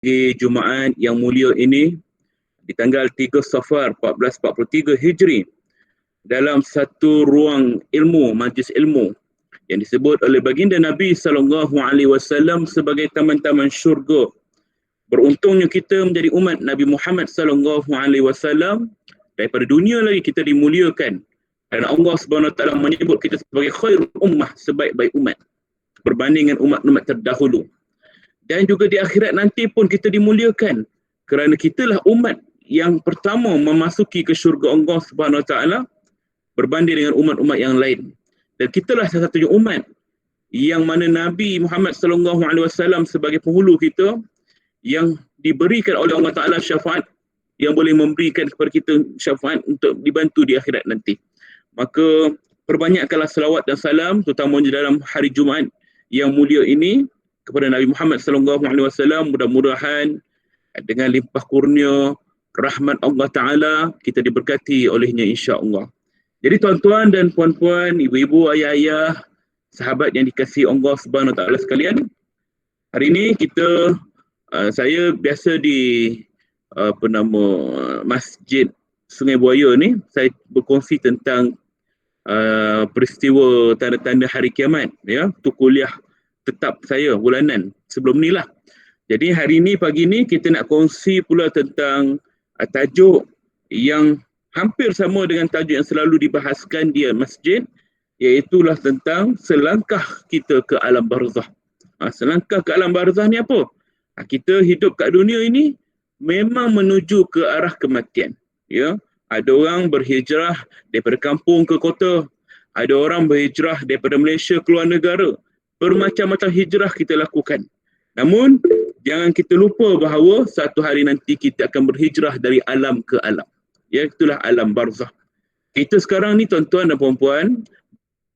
Di Jumaat yang mulia ini di tanggal 3 Safar 1443 Hijri dalam satu ruang ilmu, majlis ilmu yang disebut oleh baginda Nabi SAW sebagai taman-taman syurga. Beruntungnya kita menjadi umat Nabi Muhammad SAW. Daripada dunia lagi kita dimuliakan. Dan Allah SWT menyebut kita sebagai khairul ummah, sebaik-baik umat berbanding dengan umat-umat terdahulu. Dan juga di akhirat nanti pun kita dimuliakan kerana kitalah umat yang pertama memasuki ke syurga Allah Subhanahu Wa Taala berbanding dengan umat-umat yang lain. Dan kitalah salah satunya umat yang mana Nabi Muhammad SAW sebagai penghulu kita yang diberikan oleh Allah Taala syafaat yang boleh memberikan kepada kita syafaat untuk dibantu di akhirat nanti. Maka perbanyakkanlah selawat dan salam terutamanya dalam hari Jumaat yang mulia ini kepada Nabi Muhammad SAW. Mudah-mudahan dengan limpah kurnia rahmat Allah Ta'ala kita diberkati olehnya insya-Allah. Jadi tuan-tuan dan puan-puan, ibu-ibu, ayah-ayah, sahabat yang dikasihi Allah Subhanahu Wa Taala sekalian, hari ini saya biasa di Masjid Sungai Buaya ni, saya berkongsi tentang peristiwa tanda-tanda hari kiamat, ya, tu kuliah tetap saya bulanan sebelum ni lah. Jadi hari ni, pagi ni kita nak kongsi pula tentang tajuk yang hampir sama dengan tajuk yang selalu dibahaskan di masjid, iaitulah tentang selangkah kita ke alam barzah. Selangkah ke alam barzah ni apa? Kita hidup kat dunia ini memang menuju ke arah kematian. Ya, ada orang berhijrah daripada kampung ke kota, ada orang berhijrah daripada Malaysia keluar negara. Bermacam-macam hijrah kita lakukan. Namun jangan kita lupa bahawa satu hari nanti kita akan berhijrah dari alam ke alam. Ya, itulah alam barzah. Kita sekarang ni tuan-tuan dan puan-puan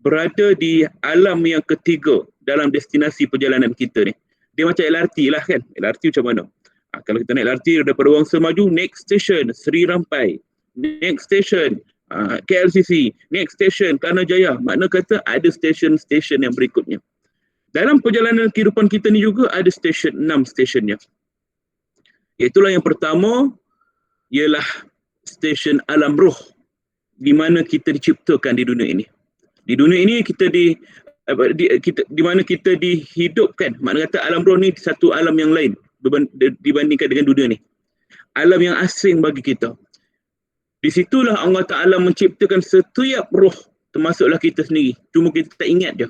berada di alam yang ketiga dalam destinasi perjalanan kita ni. Dia macam LRT lah kan. LRT macam mana? Kalau kita naik LRT daripada Wangsa Maju, next station Seri Rampai, next station KLCC, next station Kelana Jaya. Makna kata ada stesen-stesen yang berikutnya. Dalam perjalanan kehidupan kita ni juga ada stesen, 6 stesennya. Iaitulah yang pertama ialah stesen alam roh, di mana kita diciptakan di dunia ini. Di dunia ini di mana kita dihidupkan. Makna kata alam roh ni satu alam yang lain dibandingkan dengan dunia ni. Alam yang asing bagi kita. Di situlah Allah Ta'ala menciptakan setiap roh, termasuklah kita sendiri. Cuma kita tak ingat je.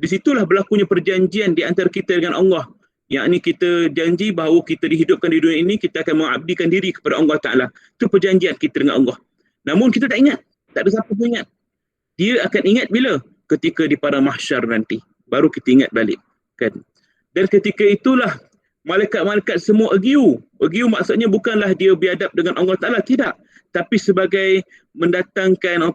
Di situlah berlakunya perjanjian di antara kita dengan Allah. Yang ini kita janji bahawa kita dihidupkan di dunia ini, kita akan mengabdikan diri kepada Allah Ta'ala. Itu perjanjian kita dengan Allah. Namun kita tak ingat. Tak ada siapa pun ingat. Dia akan ingat bila? Ketika di padang mahsyar nanti. Baru kita ingat balik. Kan? Dan ketika itulah malaikat-malaikat semua agiu. Agiu maksudnya bukanlah dia biadab dengan Allah Ta'ala. Tidak. Tapi sebagai mendatangkan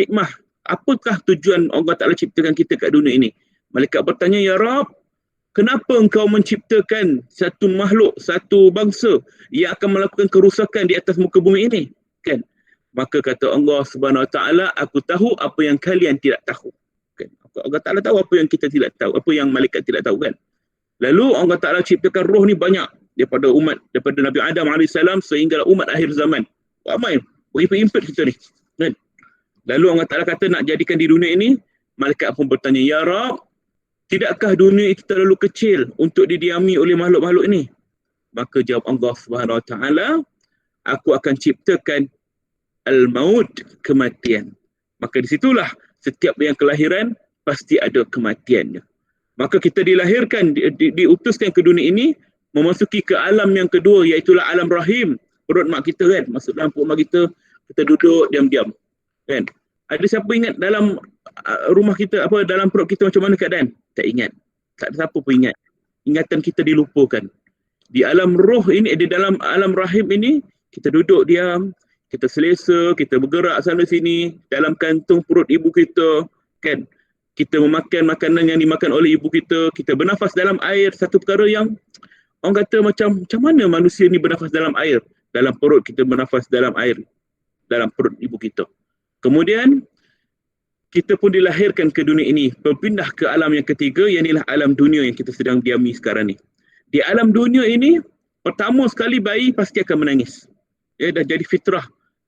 hikmah. Apakah tujuan Allah Ta'ala ciptakan kita kat dunia ini? Malaikat bertanya, Ya Rab, kenapa engkau menciptakan satu makhluk, satu bangsa yang akan melakukan kerusakan di atas muka bumi ini? Kan? Maka kata Allah Subhanahu Wa Ta'ala, aku tahu apa yang kalian tidak tahu. Kan? Allah Ta'ala tahu apa yang kita tidak tahu, apa yang malaikat tidak tahu kan. Lalu Allah Ta'ala ciptakan roh ni banyak daripada Nabi Adam AS sehingga umat akhir zaman. Ramai, berimpit-impit kita ni. Kan? Lalu Allah Ta'ala kata nak jadikan di dunia ini, malaikat pun bertanya, Ya Rab, tidakkah dunia itu terlalu kecil untuk didiami oleh makhluk-makhluk ini? Maka jawab Allah Subhanahu Wa Ta'ala, aku akan ciptakan al-maut, kematian. Maka disitulah setiap yang kelahiran pasti ada kematiannya. Maka kita dilahirkan, diutuskan ke dunia ini, memasuki ke alam yang kedua, iaitulah alam rahim, perut mak kita kan. Masuk dalam perut mak kita duduk diam-diam. Kan? Ada siapa ingat dalam rumah kita, dalam perut kita macam mana keadaan? Tak ingat. Tak ada siapa pun ingat. Ingatan kita dilupakan. Di alam roh ini, di dalam alam rahim ini, kita duduk diam, kita selesa, kita bergerak sana sini, dalam kantung perut ibu kita, kan? Kita memakan makanan yang dimakan oleh ibu kita, kita bernafas dalam air, satu perkara yang orang kata macam mana manusia ni bernafas dalam air? Dalam perut kita bernafas dalam air, dalam perut ibu kita. Kemudian kita pun dilahirkan ke dunia ini, berpindah ke alam yang ketiga, yang inilah alam dunia yang kita sedang diami sekarang ni. Di alam dunia ini, pertama sekali bayi pasti akan menangis. Dah jadi fitrah.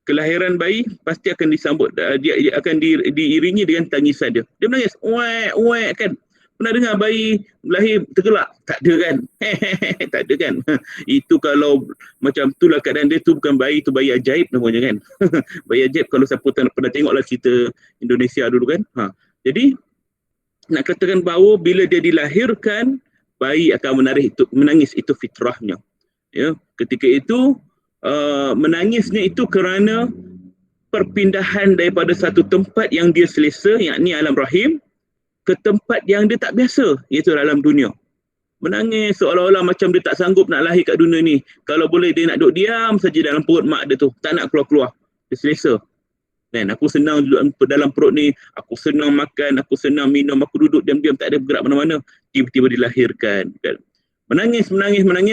Kelahiran bayi pasti akan disambut, dia akan diiringi dengan tangisan dia. Dia menangis, uek, uek kan. Pernah dengar bayi lahir tergelak? Tak ada kan? Tak ada kan? Itu kalau macam itulah keadaan dia, tu bukan bayi, tu bayi ajaib namanya kan. Bayi ajaib kalau siapa pernah tengoklah cerita Indonesia dulu kan. Jadi nak katakan bahawa bila dia dilahirkan, bayi akan menangis, itu fitrahnya. Ya, ketika itu menangisnya itu kerana perpindahan daripada satu tempat yang dia selesa, yakni alam rahim, ke tempat yang dia tak biasa, iaitu alam dunia. Menangis seolah-olah macam dia tak sanggup nak lahir kat dunia ni. Kalau boleh dia nak duduk diam saja dalam perut mak dia tu, tak nak keluar-keluar. Dia selesa. Kan, aku senang duduk dalam perut ni, aku senang makan, aku senang minum, aku duduk diam-diam tak ada bergerak mana-mana. Tiba-tiba dilahirkan. Kan. Menangis,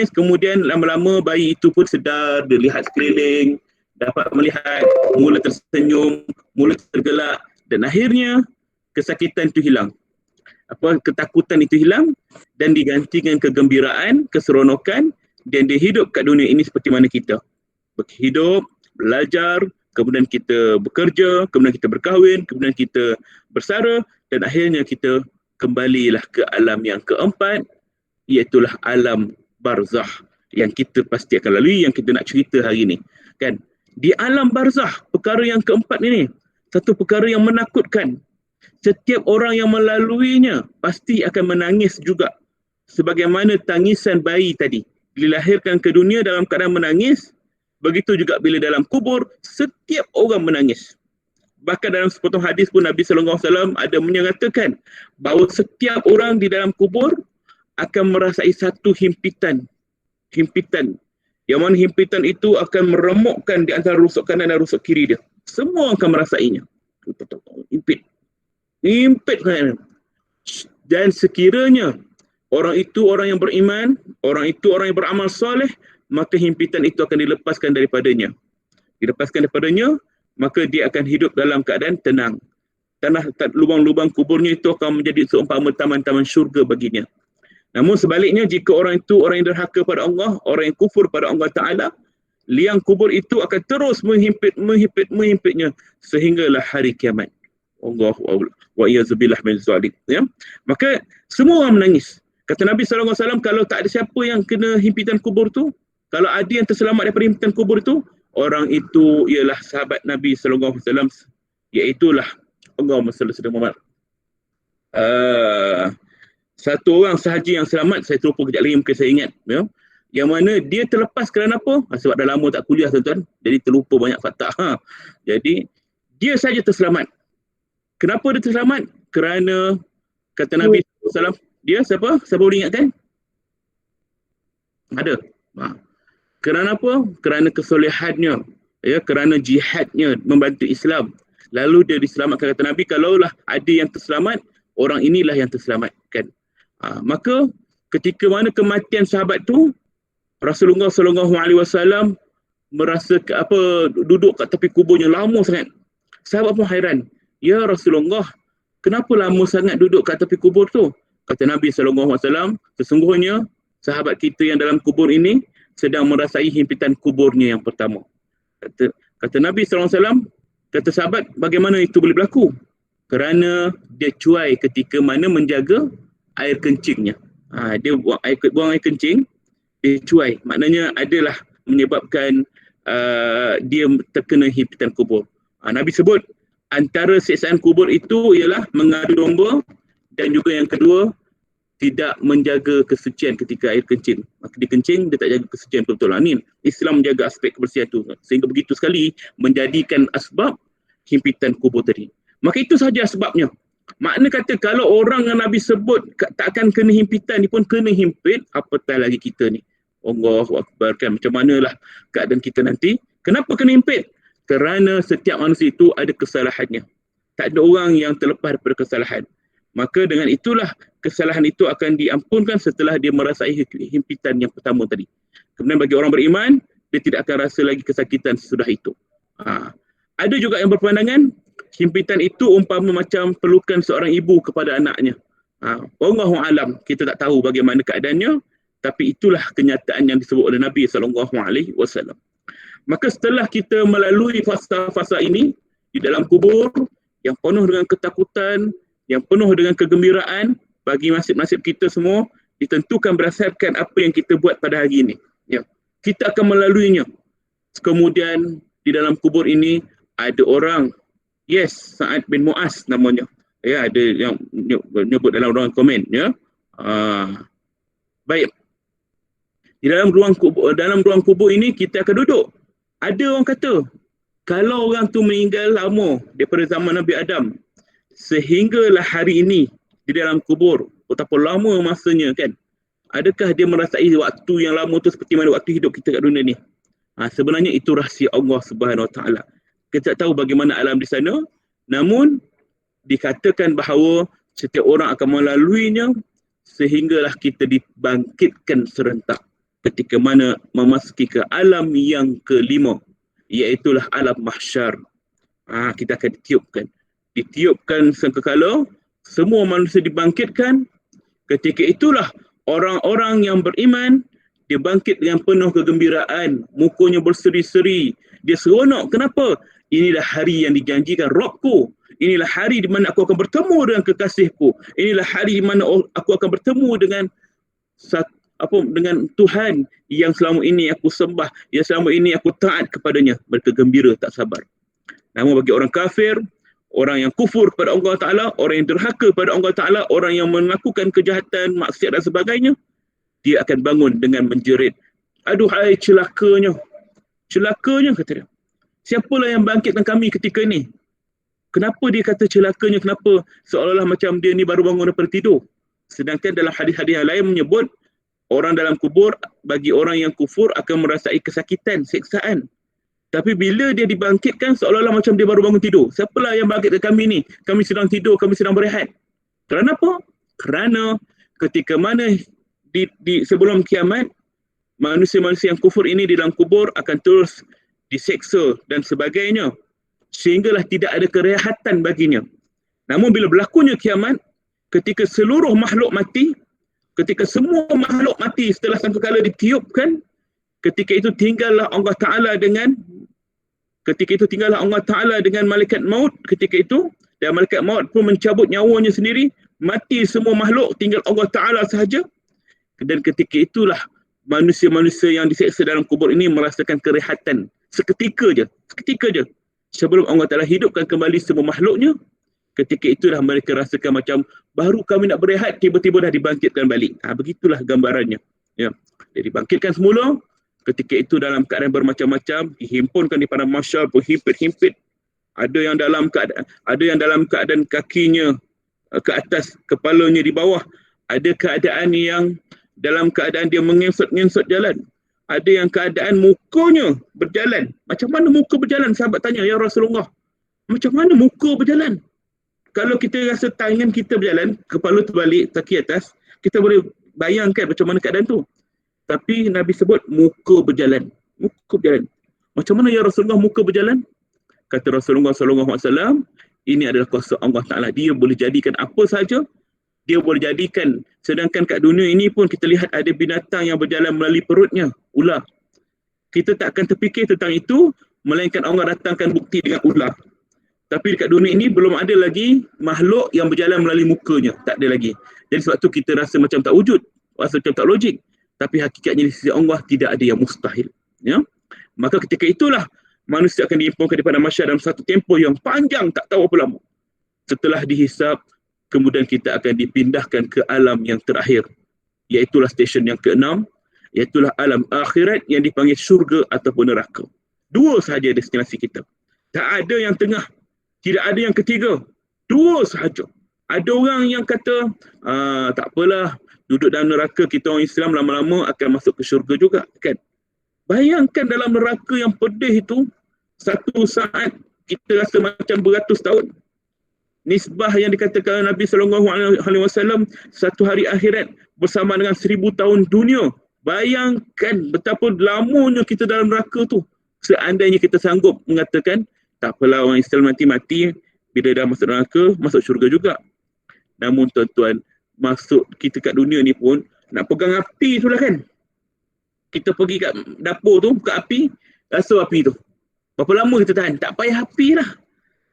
kemudian lama-lama bayi itu pun sedar, dia lihat sekeliling, dapat melihat, mula tersenyum, mula tergelak, dan akhirnya kesakitan itu hilang. Ketakutan itu hilang dan digantikan kegembiraan, keseronokan, dan dia hidup kat dunia ini seperti mana kita. Hidup, belajar, kemudian kita bekerja, kemudian kita berkahwin, kemudian kita bersara, dan akhirnya kita kembalilah ke alam yang keempat, iaitulah alam barzah yang kita pasti akan lalui, yang kita nak cerita hari ini. Kan? Di alam barzah, perkara yang keempat ini, satu perkara yang menakutkan. Setiap orang yang melaluinya pasti akan menangis juga. Sebagaimana tangisan bayi tadi. Dilahirkan ke dunia dalam keadaan menangis, begitu juga bila dalam kubur, setiap orang menangis. Bahkan dalam sepotong hadis pun Nabi SAW ada menyatakan bahawa setiap orang di dalam kubur akan merasai satu himpitan. Yang mana himpitan itu akan meremukkan di antara rusuk kanan dan rusuk kiri dia. Semua akan merasainya. Himpit kan. Dan sekiranya orang itu orang yang beriman, orang itu orang yang beramal soleh, maka himpitan itu akan dilepaskan daripadanya. Maka dia akan hidup dalam keadaan tenang. Tanah lubang-lubang kuburnya itu akan menjadi seumpama taman-taman syurga baginya. Namun sebaliknya, jika orang itu orang yang derhaka pada Allah, orang yang kufur pada Allah Ta'ala, liang kubur itu akan terus menghempitnya sehinggalah hari kiamat. Allahu wa iyazubillah min zalik. Ya? Maka semua orang menangis. Kata Nabi SAW, kalau tak ada siapa yang kena himpitan kubur tu, kalau ada yang terselamat daripada himpitan kubur tu, orang itu ialah sahabat Nabi SAW, iaitulah Allahumma salli ala Muhammad. Satu orang sahaja yang selamat, saya terlupa kejap lagi mungkin saya ingat. Ya? Yang mana dia terlepas kerana apa? Sebab dah lama tak kuliah tuan-tuan, jadi terlupa banyak fakta. Jadi dia saja terselamat. Kenapa dia terselamat? Kerana kata Nabi SAW, dia siapa? Siapa boleh ingatkan? Ada. Kerana apa? Kerana kesolehannya, ya, kerana jihadnya membantu Islam. Lalu dia diselamatkan. Kata Nabi, kalaulah ada yang terselamat, orang inilah yang terselamatkan. Maka ketika mana kematian sahabat tu, Rasulullah SAW merasa duduk kat tepi kuburnya lama sangat. Sahabat pun hairan. Ya Rasulullah, kenapa lama sangat duduk kat tepi kubur tu? Kata Nabi SAW, sesungguhnya sahabat kita yang dalam kubur ini sedang merasai himpitan kuburnya yang pertama. Kata Nabi SAW, kata sahabat, bagaimana itu boleh berlaku? Kerana dia cuai ketika mana menjaga air kencingnya. Dia buang air kencing, dia cuai. Maknanya adalah menyebabkan dia terkena himpitan kubur. Nabi sebut, antara siksaan kubur itu ialah mengadu domba, dan juga yang kedua, tidak menjaga kesucian ketika air kencing. Maka dia kencing, dia tak jaga kesucian betul-betul. Ini Islam menjaga aspek kebersihan itu. Sehingga begitu sekali menjadikan asbab himpitan kubur tadi. Maka itu sahaja sebabnya. Makna kata kalau orang yang Nabi sebut tak akan kena himpitan, dia pun kena himpit, apatah lagi kita ni. Allahu Akbar, kan macam manalah keadaan kita nanti. Kenapa kena himpit? Kerana setiap manusia itu ada kesalahannya. Tak ada orang yang terlepas daripada kesalahan. Maka dengan itulah kesalahan itu akan diampunkan setelah dia merasai himpitan yang pertama tadi. Kemudian bagi orang beriman, dia tidak akan rasa lagi kesakitan sesudah itu. Ada juga yang berpandangan himpitan itu umpama macam pelukan seorang ibu kepada anaknya. Wallahu alam, kita tak tahu bagaimana keadaannya, Tapi itulah kenyataan yang disebut oleh Nabi SAW. Maka setelah kita melalui fasa-fasa ini di dalam kubur yang penuh dengan ketakutan, yang penuh dengan kegembiraan bagi nasib-nasib kita semua ditentukan berdasarkan apa yang kita buat pada hari ini. Ya. Kita akan melaluinya. Kemudian di dalam kubur ini ada orang, yes, Sa'ad bin Mu'az namanya. Ya, ada yang nyebut dalam ruang komen. Ya. Baik. Di dalam ruang kubur ini kita akan duduk. Ada orang kata, kalau orang tu meninggal lama daripada zaman Nabi Adam, sehinggalah hari ini di dalam kubur, betapa lama masanya kan, adakah dia merasai waktu yang lama tu seperti mana waktu hidup kita kat dunia ni? Sebenarnya itu rahsia Allah Subhanahu Wa Taala. Kita tak tahu bagaimana alam di sana, namun dikatakan bahawa setiap orang akan melaluinya sehinggalah kita dibangkitkan serentak ketika mana memasuki ke alam yang kelima, iaitulah alam mahsyar. Kita akan ditiupkan sangkakala semua manusia dibangkitkan. Ketika itulah orang-orang yang beriman dia bangkit dengan penuh kegembiraan, mukanya berseri-seri, dia seronok. Kenapa? Inilah hari yang dijanjikan Rabbku. Inilah hari di mana aku akan bertemu dengan kekasihku. Inilah hari di mana aku akan bertemu dengan dengan Tuhan yang selama ini aku sembah, yang selama ini aku taat kepadanya. Mereka gembira tak sabar. Namun bagi orang kafir, orang yang kufur kepada Allah Ta'ala, orang yang derhaka kepada Allah Ta'ala, orang yang melakukan kejahatan, maksiat dan sebagainya, dia akan bangun dengan menjerit, aduhai celakanya. Celakanya, kata dia. Siapalah yang bangkitkan kami ketika ini? Kenapa dia kata celakanya? Kenapa? Seolah-olah macam dia ni baru bangun daripada tidur. Sedangkan dalam hadis-hadis yang lain menyebut, orang dalam kubur, bagi orang yang kufur akan merasai kesakitan, siksaan. Tapi bila dia dibangkitkan, seolah-olah macam dia baru bangun tidur. Siapalah yang bangkitkan kami ni? Kami sedang tidur, kami sedang berehat. Kerana apa? Kerana ketika mana sebelum kiamat, manusia-manusia yang kufur ini di dalam kubur akan terus diseksa dan sebagainya. Sehinggalah tidak ada kerehatan baginya. Namun bila berlakunya kiamat, ketika seluruh makhluk mati, ketika semua makhluk mati setelah sangkakala ditiupkan, ketika itu tinggallah Allah Ta'ala dengan malaikat maut ketika itu, dan malaikat maut pun mencabut nyawanya sendiri, mati semua makhluk, tinggal Allah Ta'ala sahaja. Dan ketika itulah manusia-manusia yang diseksa dalam kubur ini merasakan kerehatan seketika je. Sebelum Allah Ta'ala hidupkan kembali semua makhluknya, ketika itulah mereka rasakan macam baru kami nak berehat, tiba-tiba dah dibangkitkan balik. Begitulah gambarannya. Ya. Dia dibangkitkan semula, ketika itu dalam keadaan bermacam-macam, dihimpunkan di padang mahsyar, berhimpit-himpit. Ada yang dalam keadaan kakinya ke atas, kepalanya di bawah. Ada keadaan yang dalam keadaan dia mengesot-ngesot jalan. Ada yang keadaan mukanya berjalan. Macam mana muka berjalan? Sahabat tanya, ya Rasulullah, macam mana muka berjalan? Kalau kita rasa tangan kita berjalan, kepala terbalik, kaki atas, kita boleh bayangkan macam mana keadaan tu. Tapi Nabi sebut muka berjalan. Muka berjalan. Macam mana ya Rasulullah muka berjalan? Kata Rasulullah SAW, ini adalah kuasa Allah Ta'ala. Dia boleh jadikan apa saja. Dia boleh jadikan. Sedangkan kat dunia ini pun kita lihat ada binatang yang berjalan melalui perutnya. Ular. Kita tak akan terfikir tentang itu, melainkan Allah datangkan bukti dengan ular. Tapi dekat dunia ini belum ada lagi makhluk yang berjalan melalui mukanya. Tak ada lagi. Jadi sebab tu kita rasa macam tak wujud. Rasa macam tak logik. Tapi hakikatnya di sisi Allah tidak ada yang mustahil. Ya? Maka ketika itulah manusia akan dihimpunkan di padang mahsyar dalam satu tempoh yang panjang, tak tahu apa lama. Setelah dihisap, kemudian kita akan dipindahkan ke alam yang terakhir. Iaitulah stesen yang ke-6. Iaitulah alam akhirat yang dipanggil syurga ataupun neraka. Dua sahaja destinasi kita. Tak ada yang tengah. Tidak ada yang ketiga. Dua sahaja. Ada orang yang kata, tak apalah, duduk dalam neraka, kita orang Islam lama-lama akan masuk ke syurga juga. Kan? Bayangkan dalam neraka yang pedih itu, satu saat kita rasa macam beratus tahun. Nisbah yang dikatakan Nabi SAW, satu hari akhirat bersama dengan 1000 tahun dunia. Bayangkan betapa lamanya kita dalam neraka tu. Seandainya kita sanggup mengatakan, tak apalah orang Islam nanti mati, bila dah masuk neraka, masuk syurga juga. Namun tuan-tuan, masuk kita kat dunia ni pun, Nak pegang api tu lah kan. Kita pergi kat dapur tu, buka api, rasa api tu. Berapa lama kita tahan? Tak payah api lah.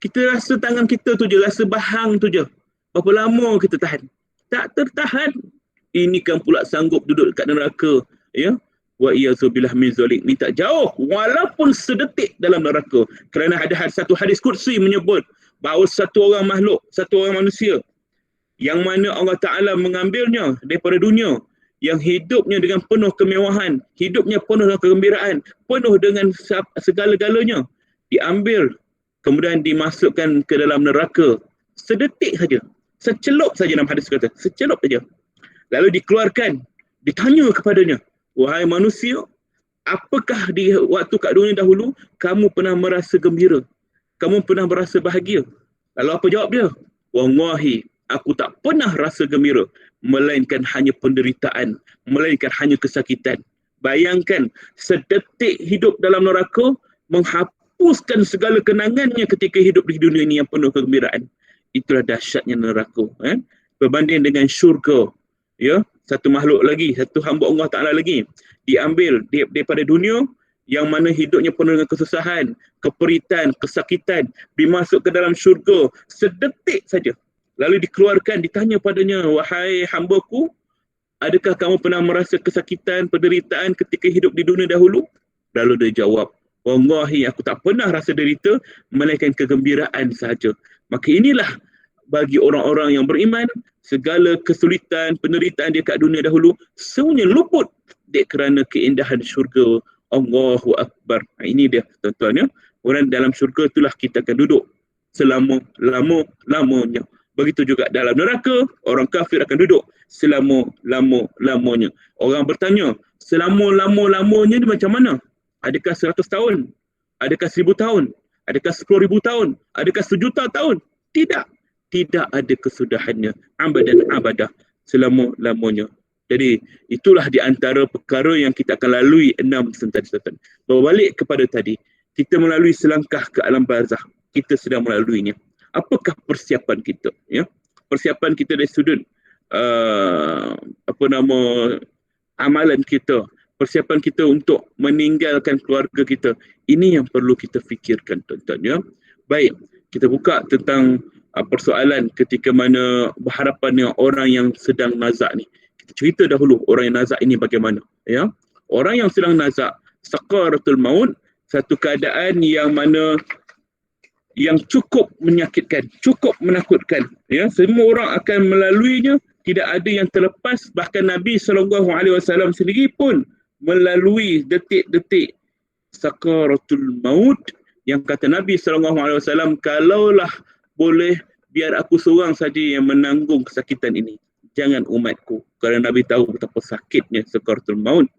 Kita rasa tangan kita tu je, rasa bahang tu je. Berapa lama kita tahan? Tak tertahan. Ini kan pula sanggup duduk dekat neraka. Ya. Wa iyazubillah min zalik. Minta jauh walaupun sedetik dalam neraka. Kerana ada satu hadis kursi menyebut bahawa satu orang makhluk, satu orang manusia yang mana Allah Ta'ala mengambilnya daripada dunia, yang hidupnya dengan penuh kemewahan, hidupnya penuh dengan kegembiraan, penuh dengan segala-galanya, diambil, kemudian dimasukkan ke dalam neraka. Sedetik saja, secelup saja dalam hadis kata, secelup saja. Lalu dikeluarkan, ditanya kepadanya, wahai manusia, apakah di waktu kat dunia dahulu kamu pernah merasa gembira? Kamu pernah merasa bahagia? Lalu apa jawab dia? Wallahi, aku tak pernah rasa gembira, melainkan hanya penderitaan, melainkan hanya kesakitan. Bayangkan, sedetik hidup dalam neraka menghapuskan segala kenangannya ketika hidup di dunia ini yang penuh kegembiraan. Itulah dahsyatnya neraka. Berbanding dengan syurga, ya, satu makhluk lagi, satu hamba Allah Ta'ala lagi, diambil daripada dunia yang mana hidupnya penuh dengan kesusahan, keperitan, kesakitan, dimasuk ke dalam syurga sedetik saja. Lalu dikeluarkan, ditanya padanya, wahai hambaku, adakah kamu pernah merasa kesakitan, penderitaan ketika hidup di dunia dahulu? Lalu dia jawab, wallahi aku tak pernah rasa derita, melainkan kegembiraan sahaja. Maka inilah bagi orang-orang yang beriman, segala kesulitan, penderitaan dia kat dunia dahulu, semuanya luput kerana keindahan syurga. Allahu Akbar. Ini dia tuan-tuan ya. Orang dalam syurga itulah kita akan duduk selama-lamanya. Begitu juga dalam neraka, orang kafir akan duduk selama-lamanya. Orang bertanya, selama-lamanya ni macam mana? Adakah 100 tahun? Adakah 1000 tahun? Adakah 10,000 tahun? Adakah 1,000,000 tahun? Tidak. Tidak ada kesudahannya. Abadah, selama-lamanya. Jadi itulah di antara perkara yang kita akan lalui 6 tadi. Berbalik kepada tadi, kita melalui selangkah ke alam barzakh. Kita sedang melaluinya. Apakah persiapan kita? Ya, persiapan kita dari sudut amalan kita, persiapan kita untuk meninggalkan keluarga kita. Ini yang perlu kita fikirkan, tuan-tuan ya. Baik, kita buka tentang persoalan ketika mana berhadapan dengan orang yang sedang nazak ni. Kita cerita dahulu orang yang nazak ini bagaimana, ya. Orang yang sedang nazak, sakaratul maut, satu keadaan yang mana yang cukup menyakitkan, cukup menakutkan. Ya, semua orang akan melaluinya, tidak ada yang terlepas. Bahkan Nabi SAW sendiri pun melalui detik-detik sakaratul maut, yang kata Nabi SAW, kalaulah boleh biar aku seorang saja yang menanggung kesakitan ini, jangan umatku. Kerana Nabi tahu betapa sakitnya sakaratul maut.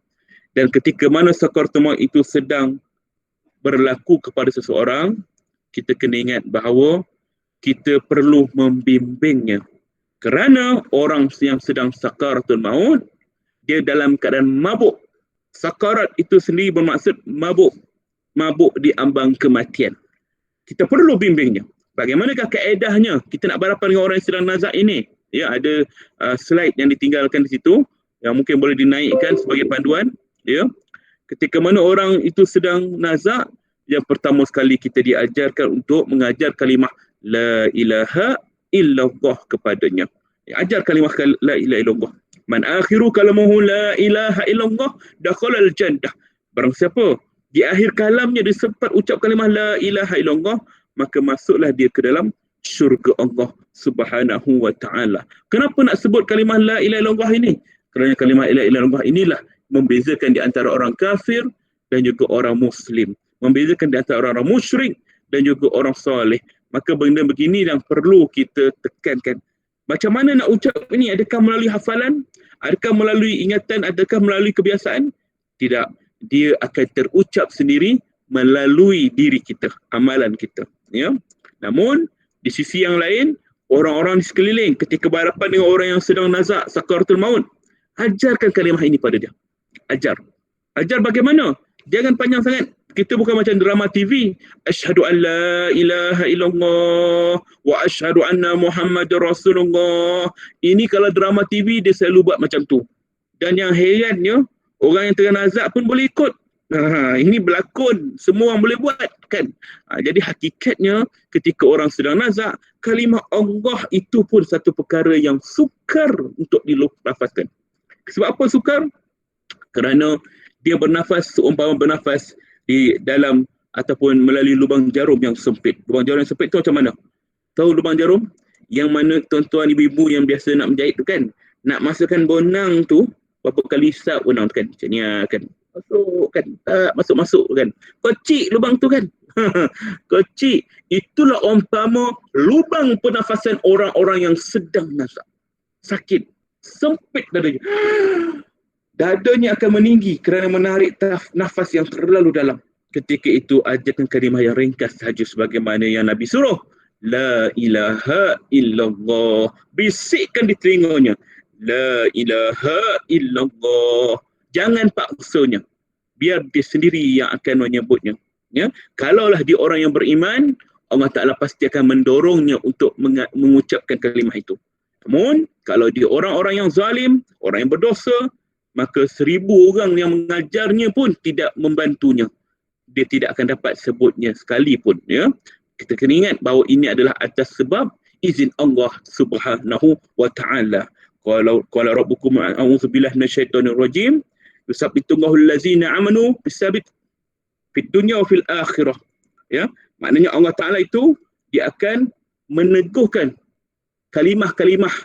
Dan ketika mana sakaratul maut itu sedang berlaku kepada seseorang, kita kena ingat bahawa kita perlu membimbingnya. Kerana orang yang sedang sakaratul maut, dia dalam keadaan mabuk. Sakarat itu sendiri bermaksud mabuk. Mabuk di ambang kematian. Kita perlu bimbingnya. Bagaimanakah kaedahnya kita nak berhadapan dengan orang yang sedang nazak ini? Ya, ada slide yang ditinggalkan di situ yang mungkin boleh dinaikkan sebagai panduan. Ya, ketika mana orang itu sedang nazak, yang pertama sekali kita diajarkan untuk mengajar kalimah la ilaha illallah kepadanya. Ajar kalimah la ilaha illallah. Man akhiru kalamuhu la ilaha illallah dakhala al-jannah. Barang siapa di akhir kalamnya dia sempat ucap kalimah la ilaha illallah, maka masuklah dia ke dalam syurga Allah Subhanahu wa taala. Kenapa nak sebut kalimah la ilaha illallah ini? Kerana kalimah la ilaha illallah inilah membezakan di antara orang kafir dan juga orang muslim, membezakan di antara orang musyrik dan juga orang soleh. Maka benda begini yang perlu kita tekankan. Macam mana nak ucap ini? Adakah melalui hafalan? Adakah melalui ingatan? Adakah melalui kebiasaan? Tidak. Dia akan terucap sendiri melalui diri kita, amalan kita. Ya. Namun di sisi yang lain, orang-orang di sekeliling ketika berhadapan dengan orang yang sedang nazak sakaratul maut, ajarkan kalimah ini pada dia. Ajar. Ajar bagaimana? Jangan panjang sangat. Kita bukan macam drama TV. Asyhadu an la ilaha illallah wa asyhadu anna Muhammadar Rasulullah. Ini kalau drama TV dia selalu buat macam tu. Dan yang herannya, orang yang tengah nazak pun boleh ikut. Ini berlakon, semua orang boleh buat kan. Jadi hakikatnya ketika orang sedang nazak, kalimah Allah itu pun satu perkara yang sukar untuk dilafazkan. Sebab apa sukar? Kerana dia bernafas seumpama bernafas di dalam ataupun melalui lubang jarum yang sempit. Lubang jarum yang sempit tu macam mana? Tahu lubang jarum? Yang mana tuan-tuan ibu-ibu yang biasa nak menjahit tu kan, nak masukkan bonang tu, berapa kali isap bonang tu kan, macam ni kan, masuk kan, tak masuk-masuk kan, kecil lubang tu kan. Kecil. Itulah umpama lubang pernafasan orang-orang yang sedang nazak. Sakit. Sempit dadanya. Dadanya akan meninggi kerana menarik nafas yang terlalu dalam. Ketika itu ajarkan kalimah yang ringkas sahaja sebagaimana yang Nabi suruh. La ilaha illallah. Bisikkan di telinganya. La ilaha illallah. Jangan paksanya. Biar dia sendiri yang akan menyebutnya. Ya? Kalaulah dia orang yang beriman, Allah Ta'ala pasti akan mendorongnya untuk mengucapkan kalimah itu. Namun, kalau dia orang-orang yang zalim, orang yang berdosa, maka 1000 orang yang mengajarnya pun tidak membantunya. Dia tidak akan dapat sebutnya sekalipun. Ya? Kita kena ingat bahawa ini adalah atas sebab izin Allah Subhanahu wa Ta'ala. Qala rabbukum a'udzu billahi minasyaitonir rajim. Yusabbitullahu allazina amanu bisabit fid dunya wa fil akhirah. Ya, maknanya Allah Taala itu dia akan meneguhkan kalimah-kalimah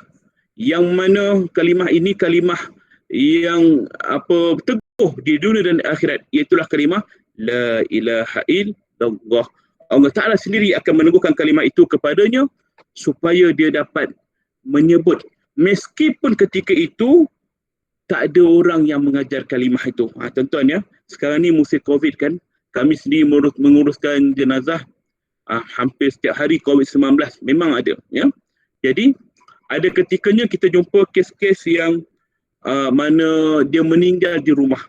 yang mana kalimah ini kalimah yang teguh di dunia dan akhirat, iaitulah kalimah la ilaha illallah. Allah Taala sendiri akan meneguhkan kalimah itu kepadanya supaya dia dapat menyebut meskipun ketika itu tak ada orang yang mengajar kalimah itu. Tuan-tuan ya, sekarang ni musim COVID kan, kami sendiri menguruskan jenazah hampir setiap hari COVID-19. Memang ada. Ya. Jadi, ada ketikanya kita jumpa kes-kes yang mana dia meninggal di rumah.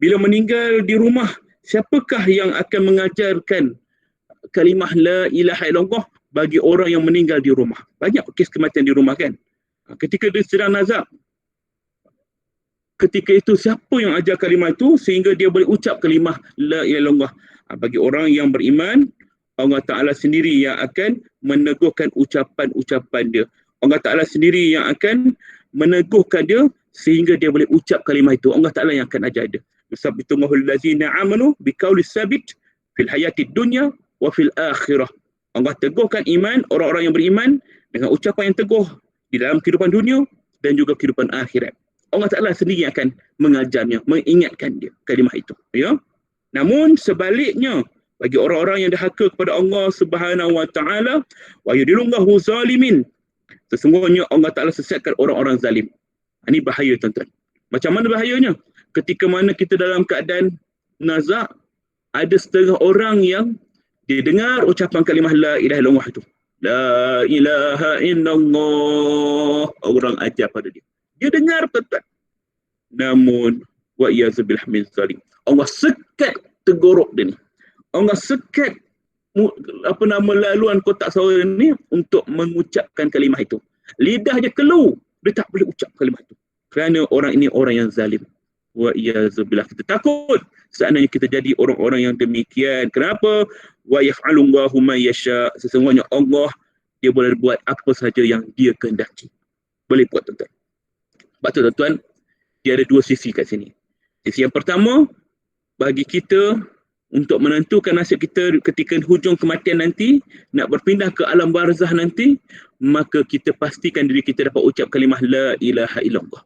Bila meninggal di rumah, siapakah yang akan mengajarkan kalimah la ilaha illallah bagi orang yang meninggal di rumah? Banyak kes kematian di rumah kan. Ketika dia sedang nazak, ketika itu siapa yang ajar kalimah itu sehingga dia boleh ucap kalimah la ilaha illallah? Bagi orang yang beriman, Allah Ta'ala sendiri yang akan meneguhkan ucapan-ucapan dia. Allah Ta'ala sendiri yang akan meneguhkan dia sehingga dia boleh ucap kalimah itu. Allah Ta'ala yang akan ajar dia. Yusabbitullahu allazina amanu biqaulis sabit fil hayatid dunya wa fil akhirah. Allah teguhkan iman orang-orang yang beriman dengan ucapan yang teguh di dalam kehidupan dunia dan juga kehidupan akhirat. Allah Ta'ala sendiri akan mengajarnya, mengingatkan dia kalimah itu. Ya? Namun sebaliknya, bagi orang-orang yang dahaka kepada Allah Subhanahu wa Ta'ala, wa yudillullahu zalimin, sesungguhnya Allah Ta'ala sesatkan orang-orang zalim. Ini bahaya tuan-tuan. Macam mana bahayanya? Ketika mana kita dalam keadaan nazak, ada setengah orang yang dia dengar ucapan kalimah la ilaha illallah itu. La ilaha illallah. Orang ajar pada dia. Dia dengar tuan-tuan. Namun, wa iyazubillah min zalim. Allah sekat tegorok dia ni. Allah sekat laluan kotak suara ni untuk mengucapkan kalimah itu. Lidah dia keluar, dia tak boleh ucap kalimah itu. Kerana orang ini orang yang zalim. Wa iyazubillah. Kita takut seandainya kita jadi orang-orang yang demikian. Kenapa? Wa yaf'alullahu ma yasha. Sesungguhnya Allah dia boleh buat apa saja yang dia kehendaki. Boleh buat tuan-tuan. Sebab tu tuan-tuan, dia ada dua sisi kat sini. Sisi yang pertama, bagi kita untuk menentukan nasib kita ketika hujung kematian nanti, nak berpindah ke alam barzah nanti, maka kita pastikan diri kita dapat ucap kalimah la ilaha illallah.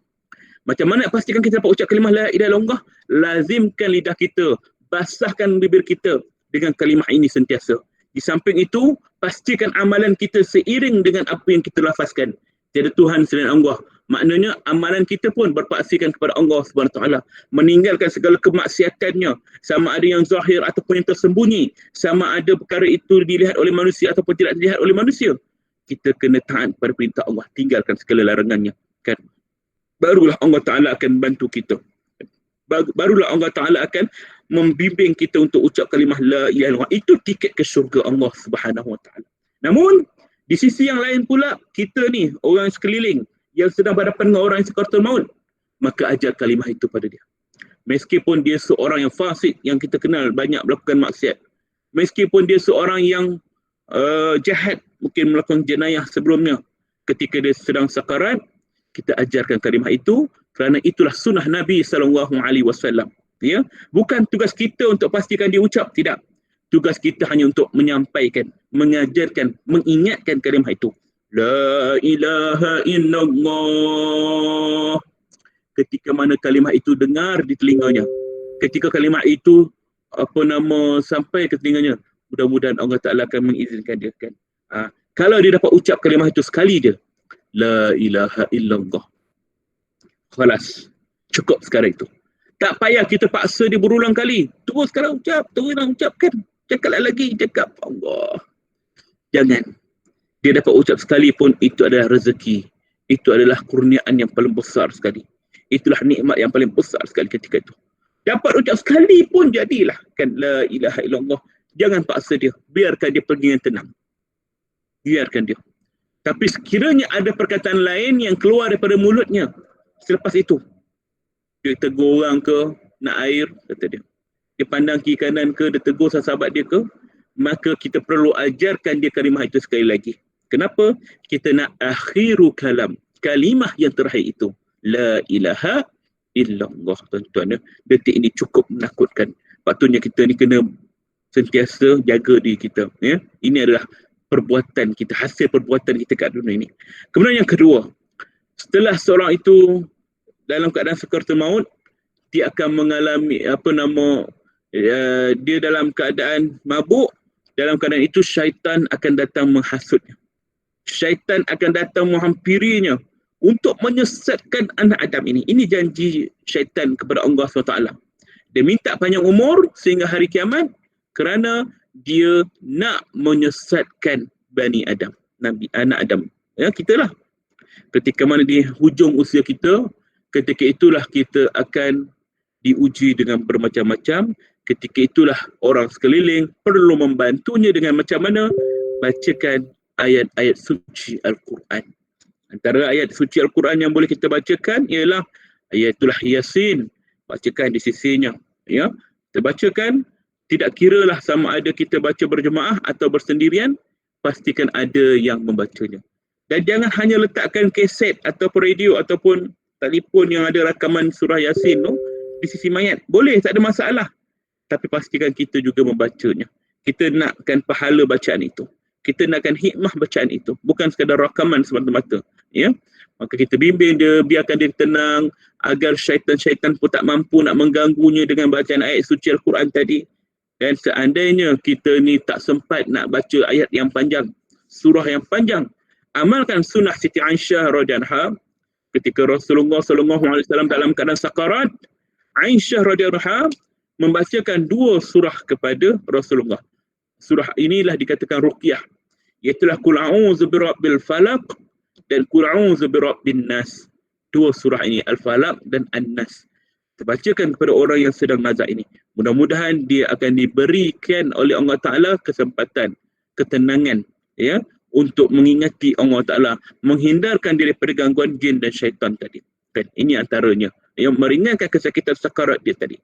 Macam mana nak pastikan kita dapat ucap kalimah la ilaha illallah? Lazimkan lidah kita, basahkan bibir kita dengan kalimah ini sentiasa. Di samping itu, pastikan amalan kita seiring dengan apa yang kita lafazkan. Tiada Tuhan selain Allah. Maknanya amalan kita pun berpaksikan kepada Allah Subhanahu Wa Taala, meninggalkan segala kemaksiatannya, sama ada yang zahir ataupun yang tersembunyi, sama ada perkara itu dilihat oleh manusia ataupun tidak dilihat oleh manusia. Kita kena taat pada perintah Allah, tinggalkan segala larangannya, kan? Barulah Allah Taala akan bantu kita. Barulah Allah Taala akan membimbing kita untuk ucap kalimah la ilaha illallah. Itu tiket ke syurga Allah Subhanahu Wa Taala. Namun di sisi yang lain pula, kita ni orang sekeliling yang sedang berhadapan dengan orang yang sakaratul maut, maka ajar kalimah itu pada dia. Meskipun dia seorang yang fasik, yang kita kenal banyak melakukan maksiat. Meskipun dia seorang yang jahat, mungkin melakukan jenayah sebelumnya. Ketika dia sedang sakarat, kita ajarkan kalimah itu kerana itulah sunnah Nabi SAW. Ya, bukan tugas kita untuk pastikan dia ucap, tidak. Tugas kita hanya untuk menyampaikan, mengajarkan, mengingatkan kalimah itu. La ilaha illallah. Ketika mana kalimah itu dengar di telinganya, ketika kalimah itu sampai ke telinganya, mudah-mudahan Allah Ta'ala akan mengizinkan dia kan. Kalau dia dapat ucap kalimah itu sekali je, la ilaha illallah, khalas, cukup sekarang itu. Tak payah kita paksa dia berulang kali. Terus sekarang ucap, ucapkan. Cakap lagi, cakap Allah. Jangan. Dia dapat ucap sekali pun, itu adalah rezeki. Itu adalah kurniaan yang paling besar sekali. Itulah nikmat yang paling besar sekali ketika itu. Dapat ucap sekali pun jadilah kan la ilaha illallah. Jangan paksa dia. Biarkan dia pergi dengan tenang. Biarkan dia. Tapi sekiranya ada perkataan lain yang keluar daripada mulutnya selepas itu, dia tegur orang ke, nak air, kata dia. Dia pandang kiri kanan ke, dia tegur sahabat dia ke, maka kita perlu ajarkan dia kalimah itu sekali lagi. Kenapa? Kita nak akhiru kalam. Kalimah yang terakhir itu. La ilaha illallah, tuan-tuan. Detik ini cukup menakutkan. Patutnya kita ni kena sentiasa jaga diri kita. Ya? Ini adalah perbuatan kita, hasil perbuatan kita kat dunia ini. Kemudian yang kedua, setelah seorang itu dalam keadaan sakaratul maut, dia akan mengalami dia dalam keadaan mabuk. Dalam keadaan itu syaitan akan datang menghasutnya. Syaitan akan datang menghampirinya untuk menyesatkan anak Adam ini. Ini janji syaitan kepada Allah SWT. Dia minta panjang umur sehingga hari kiamat kerana dia nak menyesatkan Bani Adam, anak Adam. Ya, kita lah. Ketika mana di hujung usia kita, ketika itulah kita akan diuji dengan bermacam-macam. Ketika itulah orang sekeliling perlu membantunya dengan macam mana bacakan ayat-ayat suci Al-Quran. Antara ayat suci Al-Quran yang boleh kita bacakan ialah ayatul Yasin. Bacakan di sisinya. Ya, kita bacakan, tidak kiralah sama ada kita baca berjemaah atau bersendirian, pastikan ada yang membacanya. Dan jangan hanya letakkan kaset ataupun radio ataupun telefon yang ada rakaman surah Yasin tu di sisi mayat. Boleh, tak ada masalah. Tapi pastikan kita juga membacanya. Kita nakkan pahala bacaan itu. Kita nakkan hikmah bacaan itu. Bukan sekadar rakaman semata-mata. Ya? Maka kita bimbing dia, biarkan dia tenang agar syaitan-syaitan pun tak mampu nak mengganggunya dengan bacaan ayat suci Al-Quran tadi. Dan seandainya kita ni tak sempat nak baca ayat yang panjang, surah yang panjang, amalkan sunnah Siti Aisyah radhiyallahu anha ketika Rasulullah SAW dalam keadaan sakarat. Aisyah radhiyallahu anha membacakan 2 surah kepada Rasulullah. Surah inilah dikatakan ruqyah, iaitulah Qul a'udzu birabbil falaq dan Qul a'udzu birabbin nas. 2 surah ini, Al-Falaq dan An-Nas. Terbacakan kepada orang yang sedang nazak ini. Mudah-mudahan dia akan diberikan oleh Allah Ta'ala kesempatan, ketenangan, ya, untuk mengingati Allah Ta'ala, menghindarkan diri daripada gangguan jin dan syaitan tadi. Kan? Ini antaranya yang meringankan kesakitan sakarat dia tadi.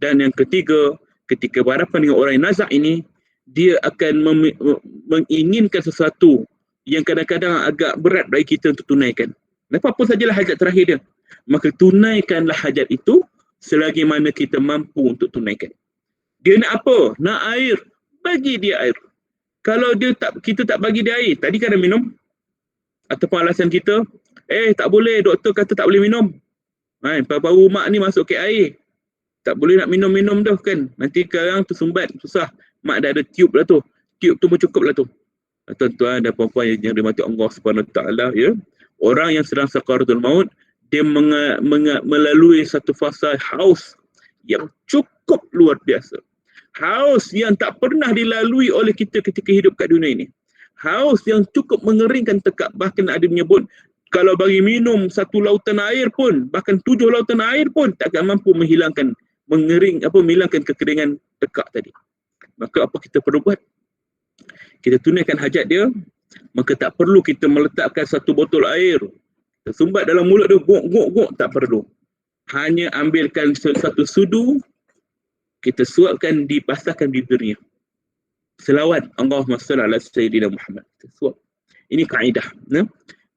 Dan yang ketiga, ketika berhadapan dengan orang yang nazak ini, dia akan menginginkan sesuatu yang kadang-kadang agak berat bagi kita untuk tunaikan. Apa-apa sajalah hajat terakhir dia. Maka tunaikanlah hajat itu selagi mana kita mampu untuk tunaikan. Dia nak apa? Nak air. Bagi dia air. Kalau kita tak bagi dia air, tadi kan ada minum. Ataupun alasan kita, tak boleh, doktor kata tak boleh minum. Baru mak ni masuk ke air. Tak boleh nak minum-minum dah kan. Nanti sekarang tersumbat, susah. Mak dah ada tube lah tu. Tube tu pun cukup lah tu. Tuan-tuan dan puan-puan yang dirahmati Allah Subhanahu Wa Taala, ya. Orang yang sedang sakaratul maut, dia melalui satu fasa haus yang cukup luar biasa. Haus yang tak pernah dilalui oleh kita ketika hidup kat dunia ini. Haus yang cukup mengeringkan tekak. Bahkan ada menyebut, kalau bagi minum 1 lautan air pun, bahkan 7 lautan air pun takkan mampu menghilangkan kekeringan tekak tadi. Maka apa kita perlu buat? Kita tunaikan hajat dia, maka tak perlu kita meletakkan 1 botol air, tersumbat dalam mulut dia, gok, tak perlu. hanya ambilkan satu sudu, kita suapkan, dipasahkan bibirnya. Selawat Allahumma salli ala Sayyidina Muhammad. Kita suap. Ini kaedah.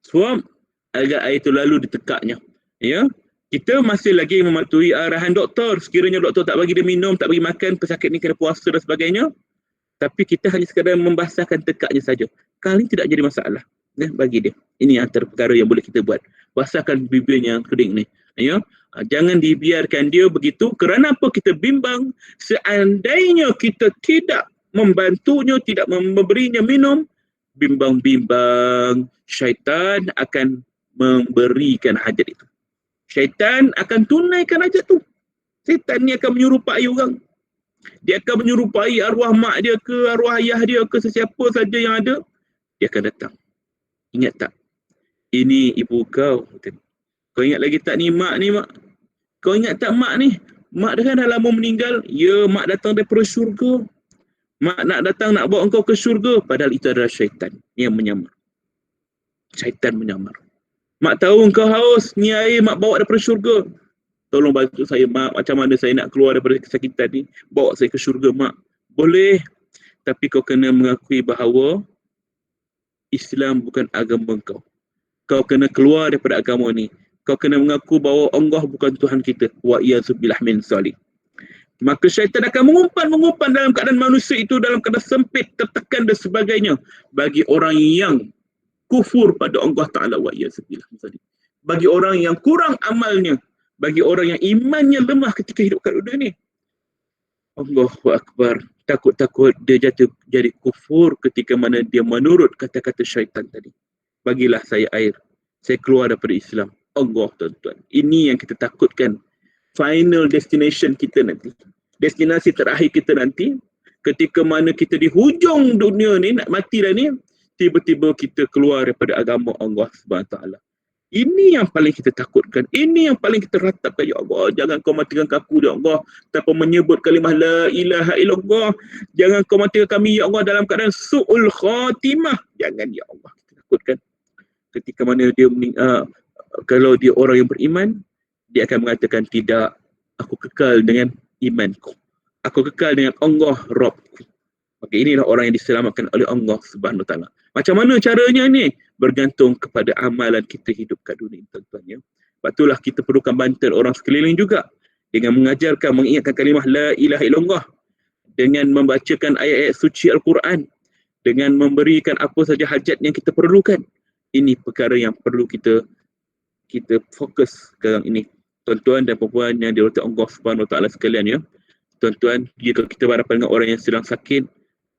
Suap agar air itu lalu ditekaknya. Ya. Kita masih lagi mematuhi arahan doktor. Sekiranya doktor tak bagi dia minum, tak bagi makan, pesakit ni kena puasa dan sebagainya. Tapi kita hanya sekadar membasahkan tekaknya saja. Kali tidak jadi masalah. Bagi dia. Ini antara perkara yang boleh kita buat. Basahkan bibirnya yang kering ni. Ya. Jangan dibiarkan dia begitu. Kerana apa? Kita bimbang. Seandainya kita tidak membantunya, tidak memberinya minum, bimbang-bimbang, syaitan akan memberikan hajat itu. Syaitan akan tunaikan hajat tu. Syaitan ni akan menyerupai orang. Dia akan menyerupai arwah mak dia ke, arwah ayah dia ke, sesiapa saja yang ada, dia akan datang. Ingat tak? Ini ibu kau. Kau ingat lagi tak ni mak ni, mak? Kau ingat tak mak ni? Mak dia kan dah lama meninggal. Ya, mak datang daripada syurga. Mak nak datang nak bawa engkau ke syurga. Padahal itu adalah syaitan yang menyamar. Syaitan menyamar. Mak tahu engkau haus. Ni air mak bawa daripada syurga. Tolong bantu saya mak. Macam mana saya nak keluar daripada kesakitan ni. Bawa saya ke syurga mak. Boleh. Tapi kau kena mengakui bahawa Islam bukan agama engkau. Kau kena keluar daripada agama ni. Kau kena mengaku bahawa Allah bukan Tuhan kita. Wa iyazubillah min zalik. Maka syaitan akan mengumpan dalam keadaan manusia itu dalam keadaan sempit, tertekan dan sebagainya. Bagi orang yang kufur pada Allah Ta'ala wa iyazubillah. Bagi orang yang kurang amalnya. Bagi orang yang imannya lemah ketika hidup kat dunia ni. Allahu Akbar. Takut-takut dia jatuh jadi kufur ketika mana dia menurut kata-kata syaitan tadi. Bagilah saya air. Saya keluar daripada Islam. Allah tuan-tuan. Ini yang kita takutkan. Final destination kita nanti. Destinasi terakhir kita nanti. Ketika mana kita di hujung dunia ni, nak mati dah ni. Tiba-tiba kita keluar daripada agama Allah SWT. Ini yang paling kita takutkan. Ini yang paling kita ratapkan. Ya Allah, jangan kau matikan aku, ya Allah, tanpa menyebut kalimah la ilaha illallah. Jangan kau matikan kami, ya Allah, dalam keadaan su'ul khatimah. Jangan, ya Allah. Kita takutkan. Ketika mana dia kalau dia orang yang beriman, dia akan mengatakan, tidak, aku kekal dengan imanku. Aku kekal dengan Allah, Rabbku. Maka inilah orang yang diselamatkan oleh Allah Subhanahu Wa Taala. Macam mana caranya ni? Bergantung kepada amalan kita hidup kat dunia, tuan-tuan ya. Sebab itulah kita perlukan bantuan orang sekeliling juga dengan mengajarkan, mengingatkan kalimah la ilaha illallah, dengan membacakan ayat-ayat suci Al-Quran, dengan memberikan apa saja hajat yang kita perlukan. Ini perkara yang perlu kita fokus sekarang ini. Tuan-tuan dan puan-puan yang dirahmati Allah Subhanahu Wa Taala sekalian ya. Tuan-tuan, jika kita berhadapan dengan orang yang sedang sakit,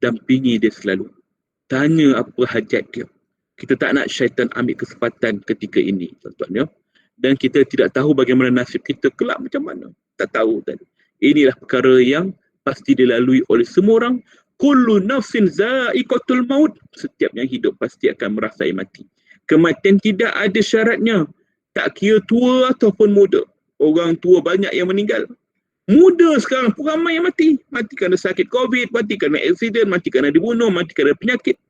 dampingi dia selalu. Tanya apa hajat dia. Kita tak nak syaitan ambil kesempatan ketika ini, tuan-tuan ya. Dan kita tidak tahu bagaimana nasib kita kelak macam mana. Tak tahu tadi. Inilah perkara yang pasti dilalui oleh semua orang. Kullu nafsin za'iqatul maut. Setiap yang hidup pasti akan merasai mati. Kematian tidak ada syaratnya. Tak kira tua ataupun muda. Orang tua banyak yang meninggal. Muda sekarang pun ramai yang mati. Mati kerana sakit COVID, mati kerana aksiden, mati kerana dibunuh, mati kerana penyakit.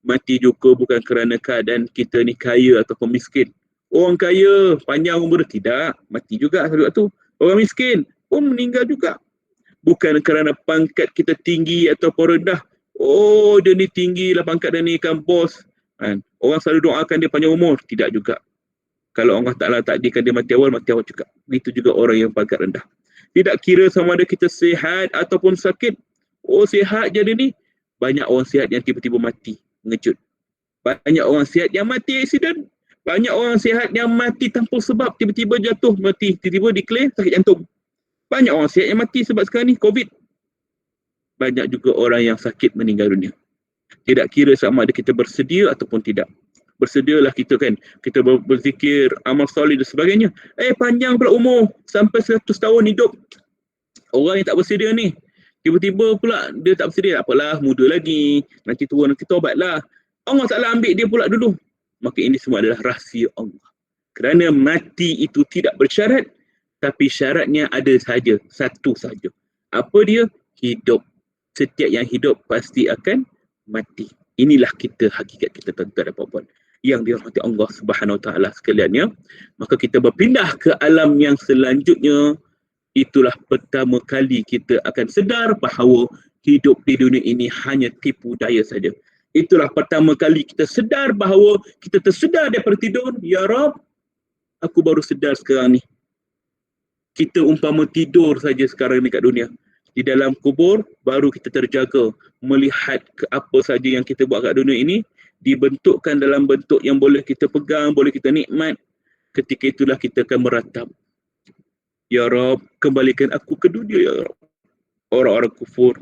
Mati juga bukan kerana keadaan kita ni kaya ataupun miskin. Orang kaya panjang umur tidak, mati juga sebab tu. Orang miskin pun meninggal juga. Bukan kerana pangkat kita tinggi ataupun rendah. Oh, dia ni tinggi lah pangkat dia ni kan bos. Orang selalu doakan dia panjang umur. Tidak juga. Kalau Allah Ta'ala takdirkan dia mati awal juga. Begitu juga orang yang pangkat rendah. Tidak kira sama ada kita sihat ataupun sakit. Oh, sihat jadi ni. Banyak orang sihat yang tiba-tiba mati. Mengejut. Banyak orang sihat yang mati aksiden. Banyak orang sihat yang mati tanpa sebab. Tiba-tiba jatuh mati. Tiba-tiba declare sakit jantung. Banyak orang sihat yang mati sebab sekarang ni COVID. Banyak juga orang yang sakit meninggal dunia. Tidak kira sama ada kita bersedia ataupun tidak. Bersedialah kita kan. Kita berzikir, amal soleh dan sebagainya. Panjang pula umur. Sampai 100 tahun hidup. Orang yang tak bersedia ni. Tiba-tiba pula dia tak bersedia. Apalah, muda lagi. Nanti tua, nanti taubatlah. Allah Ta'ala ambil dia pula dulu. Maka ini semua adalah rahsia Allah. Kerana mati itu tidak bersyarat. Tapi syaratnya ada saja. Satu saja. Apa dia? Hidup. Setiap yang hidup pasti akan mati. Inilah kita, hakikat kita, tuan-tuan dan puan-puan. yang dirahmati Allah Subhanahu Wa Taala sekaliannya, maka kita berpindah ke alam yang selanjutnya. Itulah pertama kali kita akan sedar bahawa hidup di dunia ini hanya tipu daya saja. Itulah pertama kali kita sedar bahawa kita tersedar daripada tidur. Ya Rab, aku baru sedar sekarang ni. Kita umpama tidur saja sekarang ni kat dunia. Di dalam kubur baru kita terjaga melihat ke apa saja yang kita buat kat dunia ini dibentukkan dalam bentuk yang boleh kita pegang, boleh kita nikmat. Ketika itulah kita akan meratap. Ya Rab, kembalikan aku ke dunia, Ya Rab. Orang-orang kufur,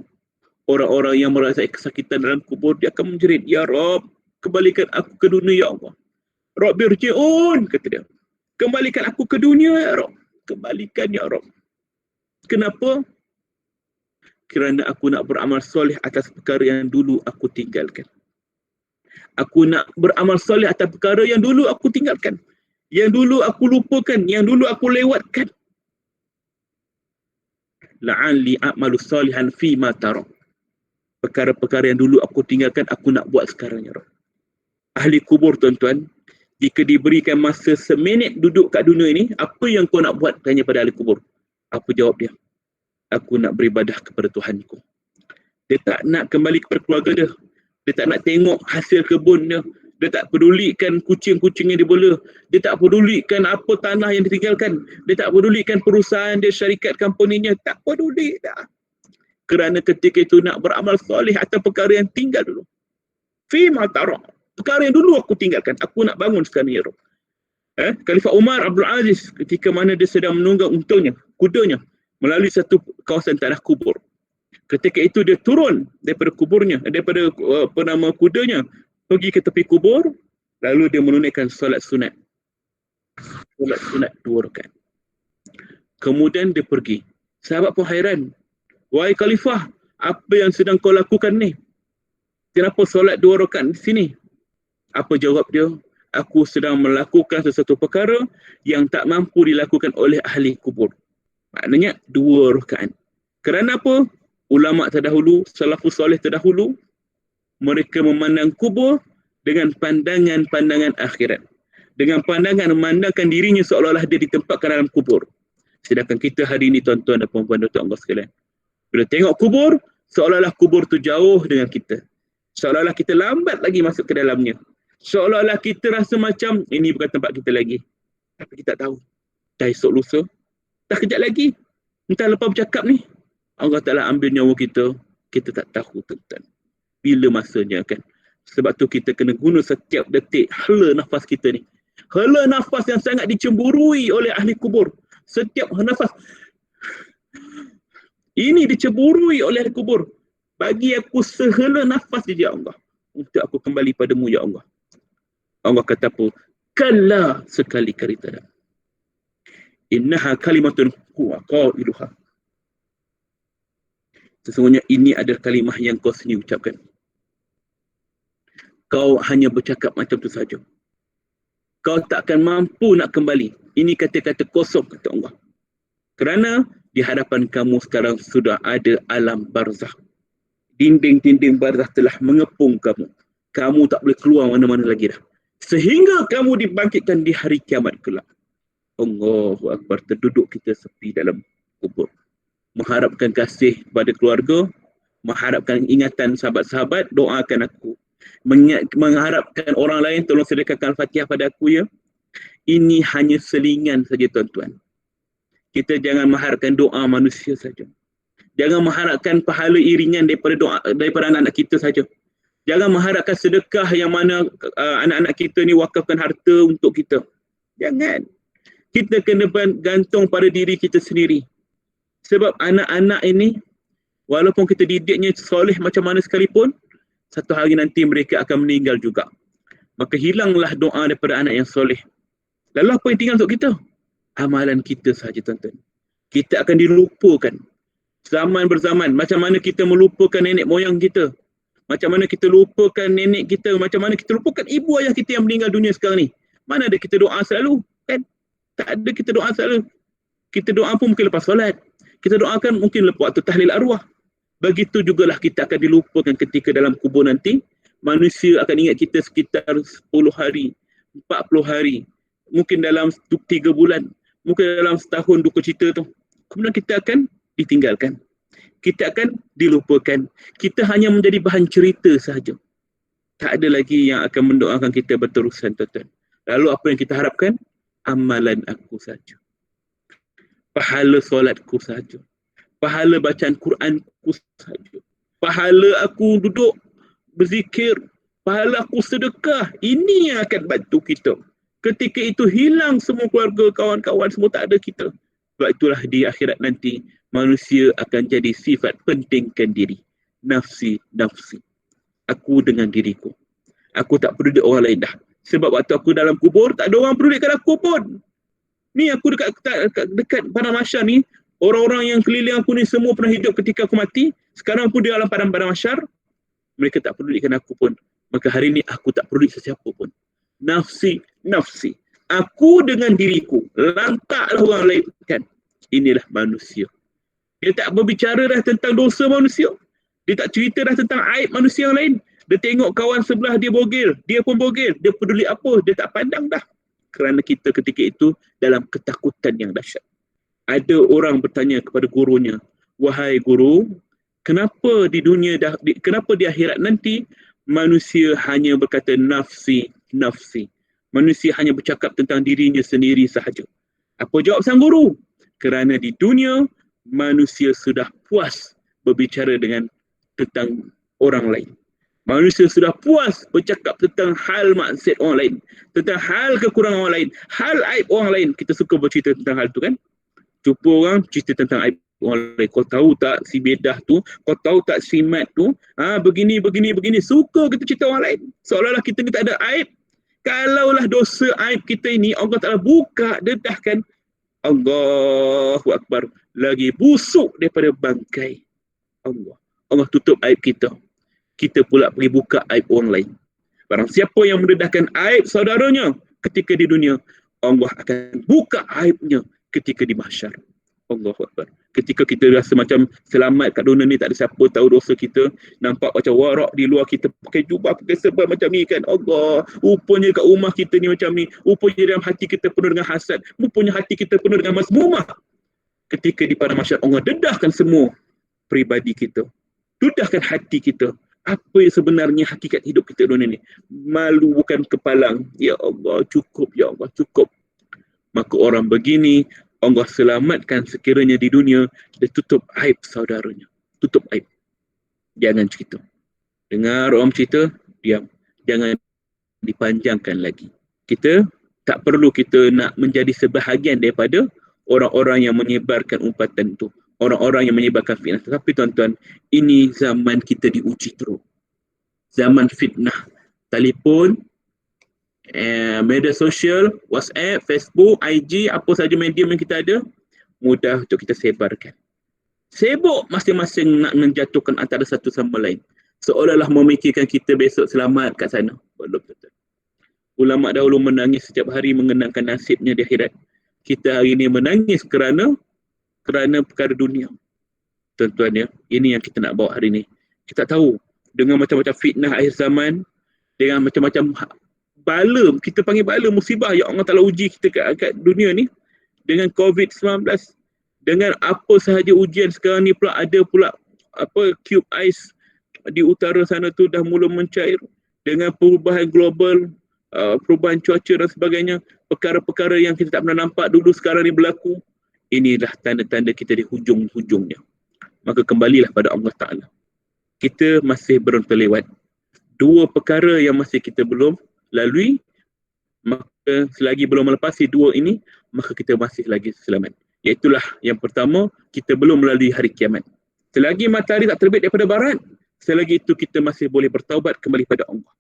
orang-orang yang merasai kesakitan dalam kubur, dia akan menjerit, Ya Rab, kembalikan aku ke dunia, Ya Allah. Rabbi rji'un, kata dia. Kembalikan aku ke dunia, Ya Rab. Kembalikan, Ya Rab. Kenapa? Kerana aku nak beramal soleh atas perkara yang dulu aku tinggalkan. Aku nak beramal soleh atas perkara yang dulu aku tinggalkan. Yang dulu aku lupakan, yang dulu aku lewatkan. La'alli a'malu salihan fi ma tara. Perkara-perkara yang dulu aku tinggalkan, aku nak buat sekarang, Ya Rab. Ahli kubur, tuan-tuan, jika diberikan masa seminit duduk kat dunia ini, apa yang kau nak buat? Tanya pada ahli kubur. Apa jawab dia? Aku nak beribadah kepada Tuhanku. Dia tak nak kembali kepada keluarga dia. Dia tak nak tengok hasil kebun dia. Dia tak pedulikan kucing-kucing yang dibela. Dia tak pedulikan apa tanah yang ditinggalkan. Dia tak pedulikan perusahaan dia, syarikat company-nya. Tak peduli dah. Kerana ketika itu nak beramal soleh atau perkara yang tinggal dulu. Fima tara. Perkara yang dulu aku tinggalkan. Aku nak bangun sekarang, Ya Rab. Khalifah Umar Abdul Aziz ketika mana dia sedang menunggang untanya, kudanya, melalui satu kawasan tanah kubur. Ketika itu dia turun daripada kuburnya, daripada kudanya, pergi ke tepi kubur, lalu dia menunaikan solat sunat. Solat sunat 2 rakaat. Kemudian dia pergi. Sahabat pun hairan. Wahai Khalifah, apa yang sedang kau lakukan ni? Kenapa solat 2 rakaat di sini? Apa jawab dia? Aku sedang melakukan sesuatu perkara yang tak mampu dilakukan oleh ahli kubur. Maknanya 2 rakaat. Kerana apa? Ulama terdahulu, salafus soleh terdahulu, mereka memandang kubur dengan pandangan-pandangan akhirat. Dengan pandangan memandangkan dirinya seolah-olah dia ditempatkan dalam kubur. Sedangkan kita hari ini, tuan-tuan dan puan-puan dan Allah sekalian, bila tengok kubur, seolah-olah kubur tu jauh dengan kita. Seolah-olah kita lambat lagi masuk ke dalamnya. Seolah-olah kita rasa macam ini bukan tempat kita lagi. Tapi kita tak tahu. Dah esok lusa, dah kejap lagi, entah lepas bercakap ni, Allah Ta'ala ambil nyawa kita, kita tak tahu, tuan-tuan. Bila masanya kan? Sebab tu kita kena guna setiap detik hela nafas kita ni. Hela nafas yang sangat dicemburui oleh ahli kubur. Setiap nafas ini dicemburui oleh ahli kubur. Bagi aku sehela nafas je, Ya Allah, untuk aku kembali padamu, Ya Allah. Allah kata apa? Kalla, sekali-kali tidak. Innaha kalimatun huwa qailuha. Sesungguhnya ini adalah kalimah yang kau sendiri ucapkan. Kau hanya bercakap macam tu saja. Kau tak akan mampu nak kembali. Ini kata-kata kosong, kata Allah. Kerana di hadapan kamu sekarang sudah ada alam barzakh. Dinding-dinding barzakh telah mengepung kamu. Kamu tak boleh keluar mana-mana lagi dah. Sehingga kamu dibangkitkan di hari kiamat kelak. Allahu Akbar. Terduduk kita sepi dalam kubur. Mengharapkan kasih kepada keluarga, mengharapkan ingatan sahabat-sahabat, doakan aku. Mengharapkan orang lain tolong sedekahkan Al-Fatihah pada aku, ya. Ini hanya selingan saja, tuan-tuan. Kita jangan mengharapkan doa manusia saja. Jangan mengharapkan pahala iringan daripada anak-anak kita saja. Jangan mengharapkan sedekah yang mana anak-anak kita ni wakafkan harta untuk kita. Jangan. Kita kena gantung pada diri kita sendiri. Sebab anak-anak ini, walaupun kita didiknya soleh macam mana sekalipun, satu hari nanti mereka akan meninggal juga. Maka hilanglah doa daripada anak yang soleh. Lalu apa yang tinggal untuk kita? Amalan kita sahaja, tuan-tuan. Kita akan dilupakan. Zaman berzaman, macam mana kita melupakan nenek moyang kita. Macam mana kita lupakan nenek kita. Macam mana kita lupakan ibu ayah kita yang meninggal dunia sekarang ni. Mana ada kita doa selalu? Kan? Tak ada kita doa selalu. Kita doa pun mungkin lepas solat. Kita doakan mungkin lepas waktu tahlil arwah. Begitu jugalah kita akan dilupakan ketika dalam kubur nanti. manusia akan ingat kita sekitar 10 hari, 40 hari, mungkin dalam 3 bulan, mungkin dalam setahun duka cita tu. Kemudian kita akan ditinggalkan. Kita akan dilupakan. Kita hanya menjadi bahan cerita sahaja. Tak ada lagi yang akan mendoakan kita berterusan, tuan-tuan. Lalu apa yang kita harapkan? Amalan aku saja. Pahala solatku saja. Pahala bacaan Quranku saja. Pahala aku duduk berzikir. Pahala aku sedekah. Ini yang akan bantu kita. Ketika itu hilang semua keluarga, kawan-kawan, semua tak ada kita. Sebab itulah di akhirat nanti, manusia akan jadi sifat pentingkan diri. Nafsi, nafsi. Aku dengan diriku. Aku tak peduli orang lain dah. Sebab waktu aku dalam kubur, tak ada orang pedulikan aku pun. Ni aku dekat padang mahsyar ni, orang-orang yang keliling aku ni semua pernah hidup ketika aku mati. Sekarang pun di dalam padang mahsyar, mereka tak pedulikan aku pun. Maka hari ni aku tak peduli sesiapa pun. Nafsi, nafsi. Aku dengan diriku. Lantaklah orang lain kan. Inilah manusia. Dia tak berbicara dah tentang dosa manusia. Dia tak cerita dah tentang aib manusia yang lain. Dia tengok kawan sebelah dia bogel. Dia pun bogel. Dia peduli apa? Dia tak pandang dah. Kerana kita ketika itu dalam ketakutan yang dahsyat. Ada orang bertanya kepada gurunya, wahai guru, kenapa di dunia kenapa di akhirat nanti manusia hanya berkata nafsi, nafsi. Manusia hanya bercakap tentang dirinya sendiri sahaja. Apa jawab sang guru? Kerana di dunia manusia sudah puas berbicara tentang orang lain. Manusia sudah puas bercakap tentang hal maksiat orang lain, tentang hal kekurangan orang lain, hal aib orang lain. Kita suka bercerita tentang hal tu kan. Jumpa orang cerita tentang aib orang lain. Kau tahu tak si bedah tu? Kau tahu tak si mat tu? Begini. Suka kita cerita orang lain. Seolah-olah kita ni tak ada aib. Kalaulah dosa aib kita ini Allah Ta'ala buka, dedahkan, Allahu Akbar, lagi busuk daripada bangkai. Allah tutup aib kita. Kita pula pergi buka aib orang lain. Barang siapa yang mendedahkan aib saudaranya ketika di dunia, Allah akan buka aibnya ketika di mahsyar. Allahu Akbar. Ketika kita rasa macam selamat kat dunia ni, tak ada siapa tahu dosa kita, nampak macam warak di luar, kita pakai jubah, pakai serban macam ni kan. Allah, rupanya kat rumah kita ni macam ni, rupanya dalam hati kita penuh dengan hasad, rupanya hati kita penuh dengan mazmumah. Ketika di padang mahsyar, Allah dedahkan semua peribadi kita. Dedahkan hati kita. Apa yang sebenarnya hakikat hidup kita dunia ni? Malu bukan kepalang. Ya Allah, cukup. Ya Allah, cukup. Maka orang begini, Allah selamatkan sekiranya di dunia, dia tutup aib saudaranya. Tutup aib. Jangan cerita. Dengar orang cerita, diam. Jangan dipanjangkan lagi. Kita tak perlu kita nak menjadi sebahagian daripada orang-orang yang menyebarkan umpatan itu. Orang-orang yang menyebarkan fitnah. Tetapi tuan-tuan, ini zaman kita diuji teruk. Zaman fitnah. Telefon, media sosial, WhatsApp, Facebook, IG, apa saja medium yang kita ada, mudah untuk kita sebarkan. Sibuk masing-masing nak menjatuhkan antara satu sama lain. Seolah-olah memikirkan kita besok selamat kat sana. Belum betul. Ulama dahulu menangis setiap hari mengenangkan nasibnya di akhirat. Kita hari ini menangis kerana perkara dunia. Tuan-tuan ya, ini yang kita nak bawa hari ini. Kita tahu dengan macam-macam fitnah akhir zaman, dengan macam-macam bala, kita panggil bala, musibah yang Allah Ta'ala uji kita kat dunia ni, dengan COVID-19, dengan apa sahaja ujian sekarang ni pula, ada pula cube ice di utara sana tu dah mula mencair, dengan perubahan global, perubahan cuaca dan sebagainya, perkara-perkara yang kita tak pernah nampak dulu sekarang ni berlaku. Inilah tanda-tanda kita di hujung-hujungnya. Maka kembalilah pada Allah Ta'ala. Kita masih belum terlewat. Dua perkara yang masih kita belum lalui, maka selagi belum melepasi dua ini, maka kita masih lagi selamat. Iaitulah yang pertama, kita belum melalui hari kiamat. Selagi matahari tak terbit daripada barat, selagi itu kita masih boleh bertaubat kembali pada Allah.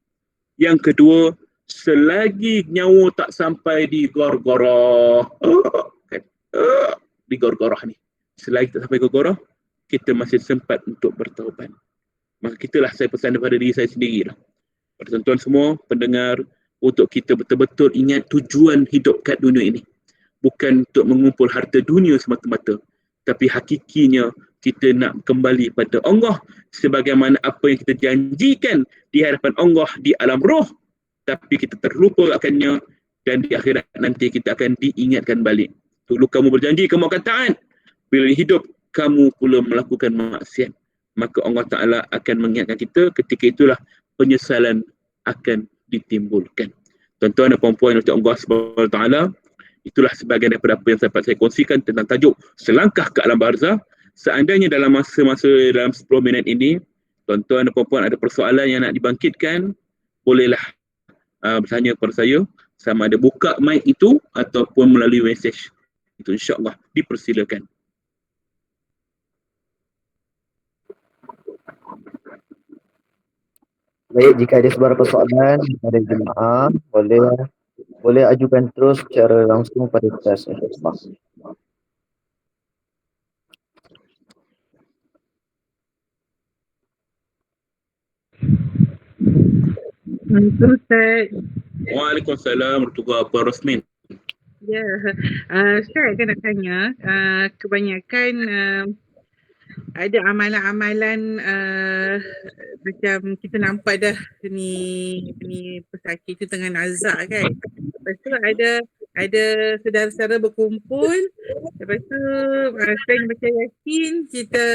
Yang kedua, selagi nyawa tak sampai di gorgorah, di gorgorah ni, selagi tak sampai gorgorah, kita masih sempat untuk bertaubat. Maka kitalah saya pesan daripada diri saya sendiri lah. Pada tuan-tuan semua, pendengar, untuk kita betul-betul ingat tujuan hidup kat dunia ini. Bukan untuk mengumpul harta dunia semata-mata, tapi hakikinya kita nak kembali pada Allah sebagaimana apa yang kita janjikan di hadapan Allah di alam roh, tapi kita terlupa akannya dan di akhirat nanti kita akan diingatkan balik. Dulu kamu berjanji kamu akan taat, bila hidup kamu pula melakukan maksiat, maka Allah Ta'ala akan mengingatkan kita. Ketika itulah penyesalan akan ditimbulkan. Tuan-tuan dan puan-puan untuk Allah SWT, itulah sebahagian daripada apa yang dapat saya kongsikan tentang tajuk selangkah ke alam barzah. Seandainya dalam masa-masa dalam 10 minit ini, tuan-tuan dan puan-puan ada persoalan yang nak dibangkitkan, bolehlah bertanya kepada saya, sama ada buka mic itu ataupun melalui mesej. Itu insya-Allah dipersilakan. Baik, jika ada beberapa soalan pada jemaah, boleh ajukan terus secara langsung pada kelas. Ustaz. Waalaikumsalam warahmatullahi wabarakatuh. Ya, Ustaz kan nak tanya, kebanyakan ada amalan-amalan macam kita nampak dah ni pesakit tu tengah nazak kan. Lepas tu ada saudara-saudara berkumpul. Lepas tu selain baca Yasin, kita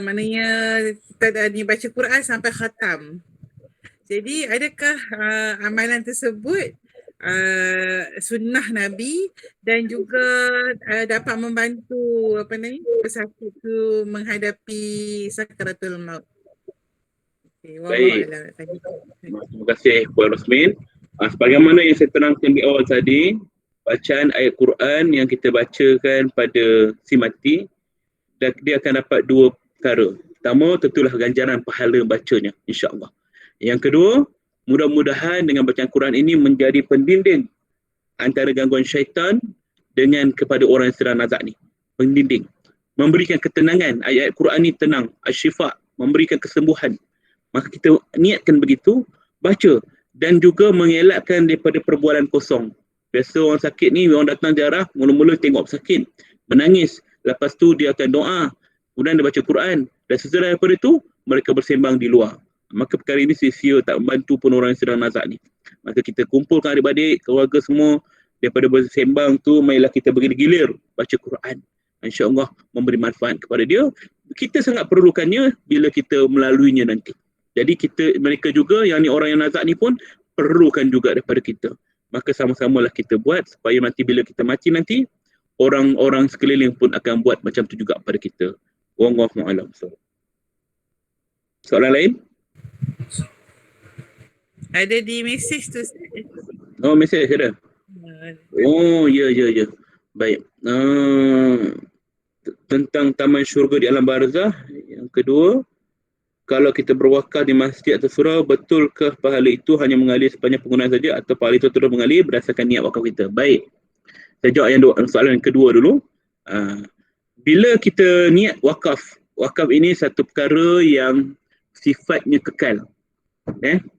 maknanya kita dah ni baca Quran sampai khatam. Jadi adakah amalan tersebut sunnah Nabi dan juga dapat membantu pesakit tu menghadapi sakaratul maut? Okay, baik. Terima kasih Puan Rosmin. Sebagaimana yang saya terangkan di awal tadi, bacaan ayat Quran yang kita bacakan pada si mati, dia akan dapat dua perkara. Pertama, tentulah ganjaran pahala bacanya, insya-Allah. Yang kedua, mudah-mudahan dengan bacaan Quran ini menjadi pendinding antara gangguan syaitan dengan kepada orang yang sedang nazak ni. Pendinding. Memberikan ketenangan. Ayat Quran ni tenang. Asyifa. Memberikan kesembuhan. Maka kita niatkan begitu, baca. Dan juga mengelakkan daripada perbualan kosong. Biasa orang sakit ni, orang datang ziarah, mula-mula tengok sakit, menangis. Lepas tu dia akan doa. Kemudian dia baca Quran. Dan sesudah daripada itu, mereka bersembang di luar. Maka perkara ini sia-sia, tak membantu pun orang yang sedang nazak ni. Maka kita kumpulkan adik-adik, keluarga semua, daripada bersembang tu, marilah kita bergilir baca Quran. InsyaAllah memberi manfaat kepada dia. Kita sangat perlukannya bila kita melaluinya nanti. Jadi mereka juga, yang ni orang yang nazak ni pun perlukan juga daripada kita. Maka sama-samalah kita buat supaya nanti bila kita mati nanti, orang-orang sekeliling pun akan buat macam tu juga pada kita. Wallahu a'lam. Soalan lain? Ada di mesej tu. Oh, mesej ada? Oh, ya. Baik. Tentang taman syurga di alam barzah. Yang kedua, kalau kita berwakaf di masjid atau surau, betulkah pahala itu hanya mengalir sepanjang penggunaan saja atau pahala itu terus mengalir berdasarkan niat wakaf kita? Baik. Saya jawab soalan yang kedua dulu. Bila kita niat wakaf ini satu perkara yang sifatnya kekal.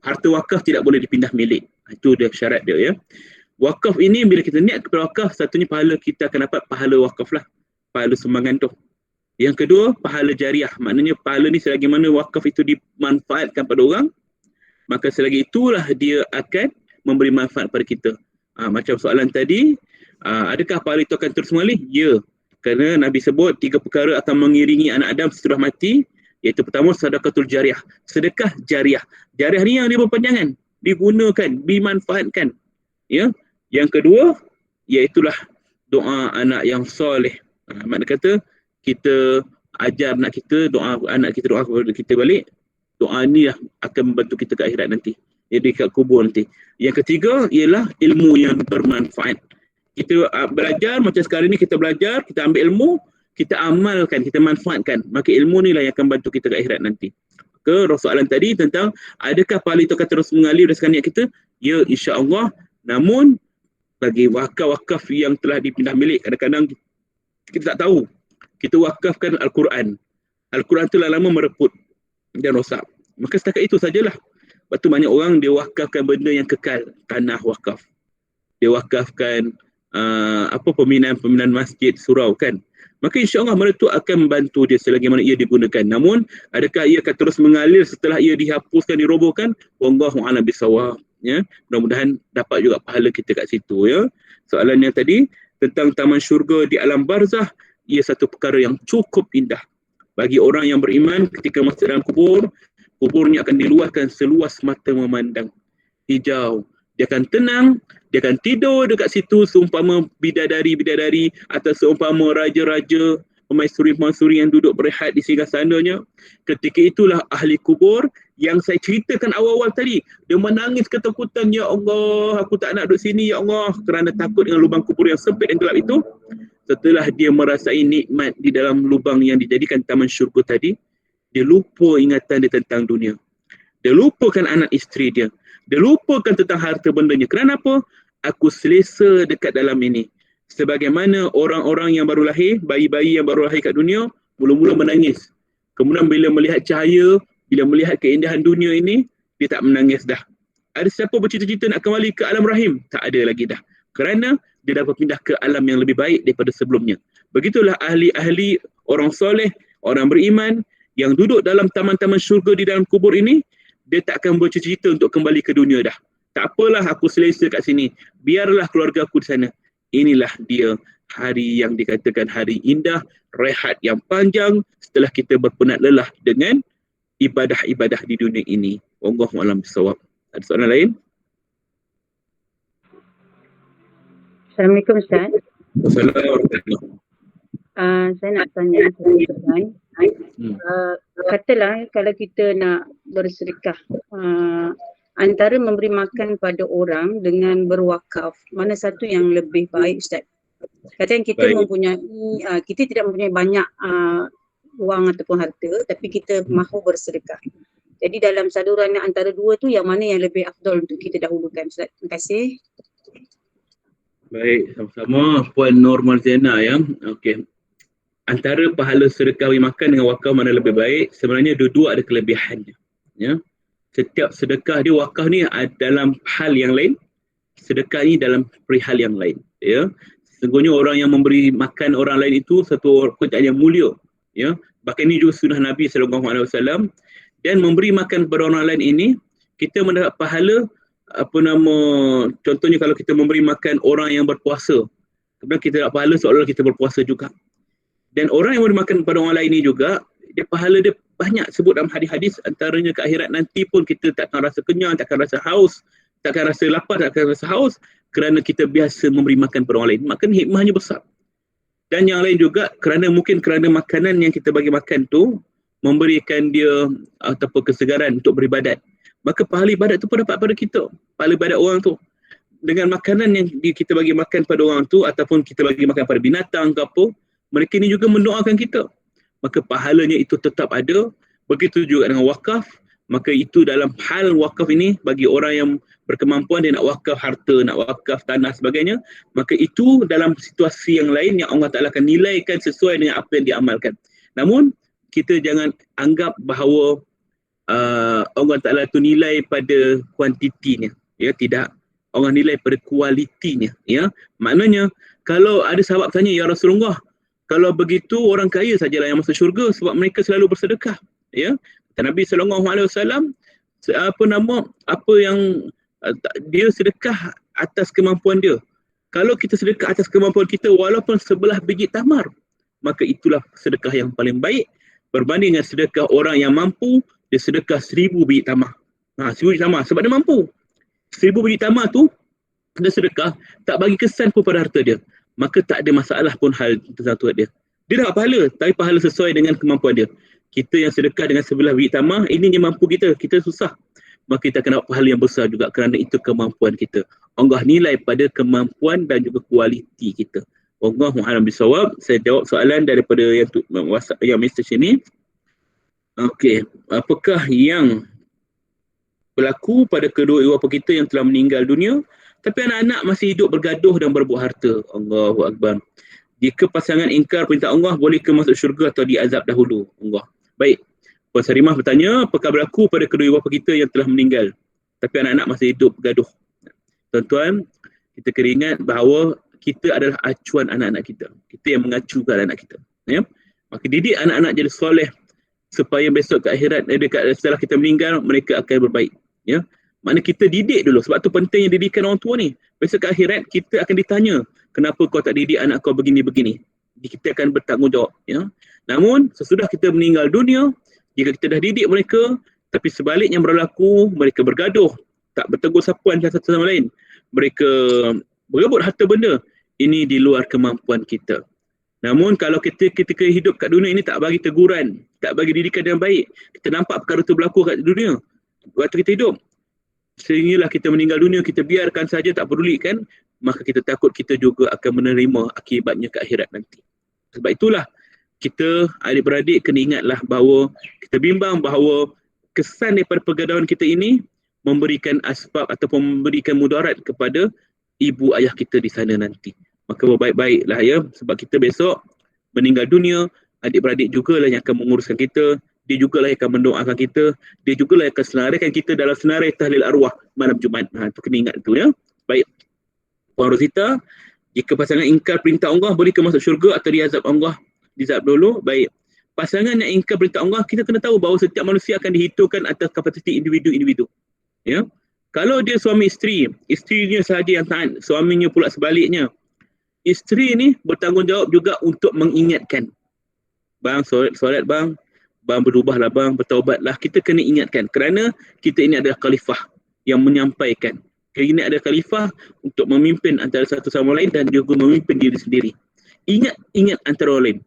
Harta wakaf tidak boleh dipindah milik. Itu dia syarat dia ya. Wakaf ini bila kita niat kepada wakaf, satunya pahala kita akan dapat pahala wakaf lah. Pahala sumbangan tu. Yang kedua, pahala jariah. Maknanya pahala ni selagi mana wakaf itu dimanfaatkan pada orang, maka selagi itulah dia akan memberi manfaat pada kita. Macam soalan tadi, adakah pahala itu akan terus mengalir? Ya. Kerana Nabi sebut 3 perkara akan mengiringi anak Adam setelah mati. Iaitu pertama, sedekatul jariah. Sedekah jariah. Jariah ni yang dia berpanjangan. Digunakan, dimanfaatkan. Ya. Yang kedua, iaitulah doa anak yang soleh. Maknanya kata, kita ajar anak kita, doa anak kita, doa kepada kita balik. Doa ni lah akan membantu kita ke akhirat nanti. Jadi kat kubur nanti. Yang ketiga, ialah ilmu yang bermanfaat. Kita belajar, macam sekarang ni kita belajar, kita ambil ilmu, kita amalkan, kita manfaatkan. Maka ilmu ni lah yang akan bantu kita ke akhirat nanti. Ke soalan tadi tentang adakah pahala itu akan terus mengalir berdasarkan niat kita? Ya, insya-Allah. Namun bagi wakaf-wakaf yang telah dipindah milik, kadang-kadang kita tak tahu. Kita wakafkan Al-Quran. Al-Quran tu lama mereput dan rosak. Maka setakat itu sajalah. Lepas tu banyak orang dia wakafkan benda yang kekal, tanah wakaf. Dia wakafkan pembinaan masjid surau kan. maka insya-Allah benda itu akan membantu dia selagi mana ia digunakan. Namun adakah ia akan terus mengalir setelah ia dihapuskan, dirobohkan? Wallahu a'lam bissawab. Ya, mudah-mudahan dapat juga pahala kita kat situ, ya. Soalan yang tadi tentang taman syurga di alam barzah, ia satu perkara yang cukup indah bagi orang yang beriman. Ketika masuk dalam kubur, kuburnya akan diluaskan seluas mata memandang, hijau. Dia akan tenang, dia akan tidur dekat situ seumpama bidadari-bidadari atau seumpama raja-raja, pemaisuri-pemaisuri yang duduk berehat di singgasananya. Ketika itulah ahli kubur yang saya ceritakan awal-awal tadi, dia menangis ketakutan, ya Allah, aku tak nak duduk sini, ya Allah, kerana takut dengan lubang kubur yang sempit dan gelap itu. Setelah dia merasai nikmat di dalam lubang yang dijadikan taman syurga tadi, dia lupa ingatan dia tentang dunia. Dia lupakan anak isteri dia. Dia lupakan tentang harta bendanya. Kerana apa? Aku selesa dekat dalam ini. Sebagaimana orang-orang yang baru lahir, bayi-bayi yang baru lahir kat dunia, mula-mula menangis. Kemudian bila melihat cahaya, bila melihat keindahan dunia ini, dia tak menangis dah. Ada siapa bercita-cita nak kembali ke alam rahim? Tak ada lagi dah. Kerana dia dapat pindah ke alam yang lebih baik daripada sebelumnya. Begitulah ahli-ahli, orang soleh, orang beriman, yang duduk dalam taman-taman syurga di dalam kubur ini, dia tak akan bercita-cita untuk kembali ke dunia dah. Tak apalah, aku selesa kat sini. Biarlah keluarga aku di sana. Inilah dia hari yang dikatakan hari indah, rehat yang panjang setelah kita berpenat lelah dengan ibadah-ibadah di dunia ini. Wallahu a'lam bissawab. Ada soalan lain? Assalamualaikum Ustaz. Assalamualaikum. Saya nak tanya soalan. Katalah kalau kita nak bersedekah, antara memberi makan pada orang dengan berwakaf, mana satu yang lebih baik Ustaz? Kadang kita kita tidak mempunyai banyak wang ataupun harta, tapi kita mahu bersedekah. Jadi dalam saluran antara dua tu, yang mana yang lebih afdal untuk kita dahulukan Ustaz? Terima kasih. Baik, sama-sama Puan Nur Marziana, ya. Okey. Antara pahala sedekah beri makan dengan wakaf mana lebih baik? Sebenarnya dua-dua ada kelebihannya, ya. Setiap sedekah dia, wakaf ni dalam hal yang lain, sedekah ni dalam perihal yang lain, ya. Sesungguhnya orang yang memberi makan orang lain itu satu pekerjaan yang mulia, ya. Bahkan ini juga sunnah Nabi SAW. Dan memberi makan kepada orang lain ini, kita mendapat pahala, contohnya kalau kita memberi makan orang yang berpuasa, kemudian kita dapat pahala seolah-olah kita berpuasa juga. Dan orang yang memberi makan kepada orang lain ini juga, dia pahala dia banyak sebut dalam hadis-hadis, antaranya ke akhirat nanti pun kita takkan rasa kenyang, takkan rasa haus, takkan rasa lapar, takkan rasa haus, kerana kita biasa memberi makan kepada orang lain. Maka hikmahnya besar. Dan yang lain juga kerana makanan yang kita bagi makan tu memberikan dia ataupun kesegaran untuk beribadat. Maka pahala ibadat tu pun dapat pada kita. Pahala ibadat orang tu. Dengan makanan yang kita bagi makan pada orang tu ataupun kita bagi makan pada binatang ke apa, mereka ni juga mendoakan kita. Maka pahalanya itu tetap ada. Begitu juga dengan wakaf. Maka itu dalam hal wakaf ini bagi orang yang berkemampuan, dia nak wakaf harta, nak wakaf tanah sebagainya, maka itu dalam situasi yang lain yang Allah Ta'ala akan nilaikan sesuai dengan apa yang diamalkan. Namun kita jangan anggap bahawa Allah Ta'ala tu nilai pada kuantitinya, ya. Tidak, Allah nilai pada kualitinya, ya. Maknanya kalau ada sahabat tanya, ya Rasulullah, kalau begitu orang kaya sajalah yang masuk syurga sebab mereka selalu bersedekah, ya. Kata Nabi SAW, apa yang dia sedekah atas kemampuan dia. Kalau kita sedekah atas kemampuan kita walaupun sebelah biji tamar, maka itulah sedekah yang paling baik berbanding dengan sedekah orang yang mampu, dia sedekah 1000 biji tamar. 1000 biji tamar sebab dia mampu. 1000 biji tamar tu dia sedekah, tak bagi kesan pun pada harta dia. Maka tak ada masalah pun hal tersatu dia. Dia dapat pahala, tapi pahala sesuai dengan kemampuan dia. Kita yang sedekah dengan sebelah biji tamar, ini yang mampu kita susah. Maka kita akan dapat pahala yang besar juga kerana itu kemampuan kita. Allah nilai pada kemampuan dan juga kualiti kita. Wallahu a'lam bissawab. Saya jawab soalan daripada yang message ini. Okey, apakah yang berlaku pada kedua ibu bapa kita yang telah meninggal dunia tapi anak-anak masih hidup bergaduh dan berebut harta? Allahu Akbar. Jika pasangan ingkar perintah Allah, boleh ke masuk syurga atau diazab dahulu? Allah. Baik. Puan Sarimah bertanya, apakah berlaku pada kedua ibu bapa kita yang telah meninggal tapi anak-anak masih hidup bergaduh? Tuan-tuan, kita kena ingat bahawa kita adalah acuan anak-anak kita. Kita yang mengacukan anak kita. Ya. Maka didik anak-anak jadi soleh supaya besok ke akhirat setelah kita meninggal mereka akan berbaik. Ya. Maknanya kita didik dulu. Sebab tu pentingnya didikan orang tua ni. Besok ke akhirat kita akan ditanya, kenapa kau tak didik anak kau begini-begini? Kita akan bertanggungjawab. Ya. Namun sesudah kita meninggal dunia, jika kita dah didik mereka, tapi sebaliknya berlaku, mereka bergaduh, tak bertegur sapa antara satu sama lain. Mereka berebut harta benda. Ini di luar kemampuan kita. Namun kalau kita ketika hidup kat dunia ini tak bagi teguran, tak bagi didikan yang baik, kita nampak perkara itu berlaku kat dunia waktu kita hidup, sehinggalah kita meninggal dunia, kita biarkan saja, tak pedulikan, maka kita takut kita juga akan menerima akibatnya ke akhirat nanti. Sebab itulah kita adik-beradik kena ingatlah bahawa kita bimbang bahawa kesan daripada pergaduhan kita ini memberikan asbab ataupun memberikan mudarat kepada ibu ayah kita di sana nanti. Maka berbaik-baiklah ya, sebab kita besok meninggal dunia, adik-beradik jugalah yang akan menguruskan kita, dia jugalah yang akan mendoakan kita, dia jugalah yang akan senaraikan kita dalam senarai tahlil arwah malam Jumaat. Itu kena ingat tu ya. Baik. Puan Rosita, jika pasangan ingkar perintah Allah, boleh ke masuk syurga atau diazab Allah? Dijawab dulu. Baik. Pasangan yang ingkar perintah Allah, kita kena tahu bahawa setiap manusia akan dihitungkan atas kapasiti individu-individu. Ya. Kalau dia suami isteri, isterinya sahaja yang taat, suaminya pula sebaliknya. Isteri ni bertanggungjawab juga untuk mengingatkan. Bang, solat bang. Bang berubahlah bang, bertaubatlah. Kita kena ingatkan kerana kita ini adalah khalifah yang menyampaikan. Kita ini adalah khalifah untuk memimpin antara satu sama lain dan juga memimpin diri sendiri. Ingat antara orang lain.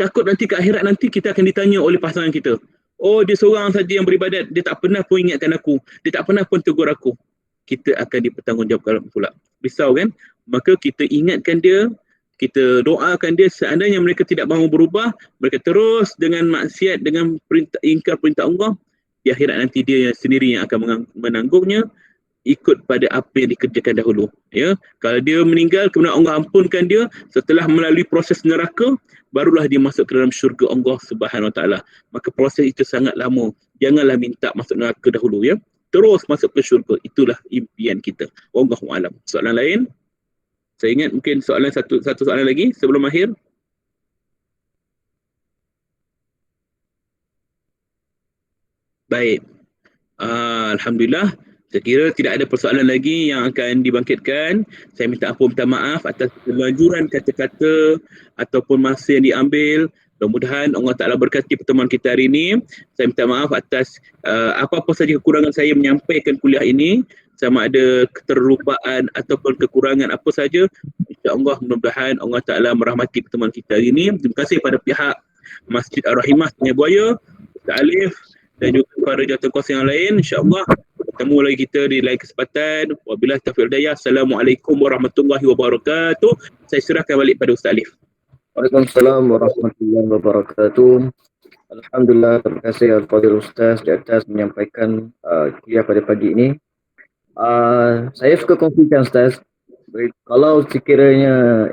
Takut nanti ke akhirat nanti kita akan ditanya oleh pasangan kita. Oh, dia seorang saja yang beribadat, dia tak pernah pun ingatkan aku, dia tak pernah pun tegur aku. Kita akan dipertanggungjawabkan pula. Risau kan? Maka kita ingatkan dia, kita doakan dia, seandainya mereka tidak mahu berubah, mereka terus dengan maksiat, dengan ingkar perintah Allah, di akhirat nanti dia sendiri yang akan menanggungnya, ikut pada apa yang dikerjakan dahulu. Ya, kalau dia meninggal kemudian Allah ampunkan dia, setelah melalui proses neraka, barulah dia masuk ke dalam syurga Allah Subhanahu Wa Taala. Maka proses itu sangat lama. Janganlah minta masuk neraka dahulu ya. Terus masuk ke syurga. Itulah impian kita. Wallahu a'lam. Soalan lain? Saya ingat mungkin satu soalan lagi sebelum akhir. Baik. Alhamdulillah. Saya kira tidak ada persoalan lagi yang akan dibangkitkan. Saya minta ampun, minta maaf atas kelanjuran kata-kata ataupun masa yang diambil. Mudah-mudahan Allah Ta'ala berkati pertemuan kita hari ini. Saya minta maaf atas apa-apa saja kekurangan saya menyampaikan kuliah ini. Sama ada keterlupaan ataupun kekurangan apa saja. InsyaAllah mudah-mudahan Allah Ta'ala merahmati pertemuan kita hari ini. Terima kasih kepada pihak Masjid Ar-Rahimah Sungai Buaya, Ustaz Alif dan juga kepada jawatankuasa yang lain. InsyaAllah bertemu lagi kita di lain kesempatan. Wabillahi taufiq wal hidayah. Assalamualaikum warahmatullahi wabarakatuh. Saya serahkan balik pada Ustaz Alif. Waalaikumsalam warahmatullahi wabarakatuh. Alhamdulillah, terima kasih Al-Fadhil Ustaz di atas menyampaikan kuliah pada pagi ini. Saya suka kongsikan Ustaz, kalau sekiranya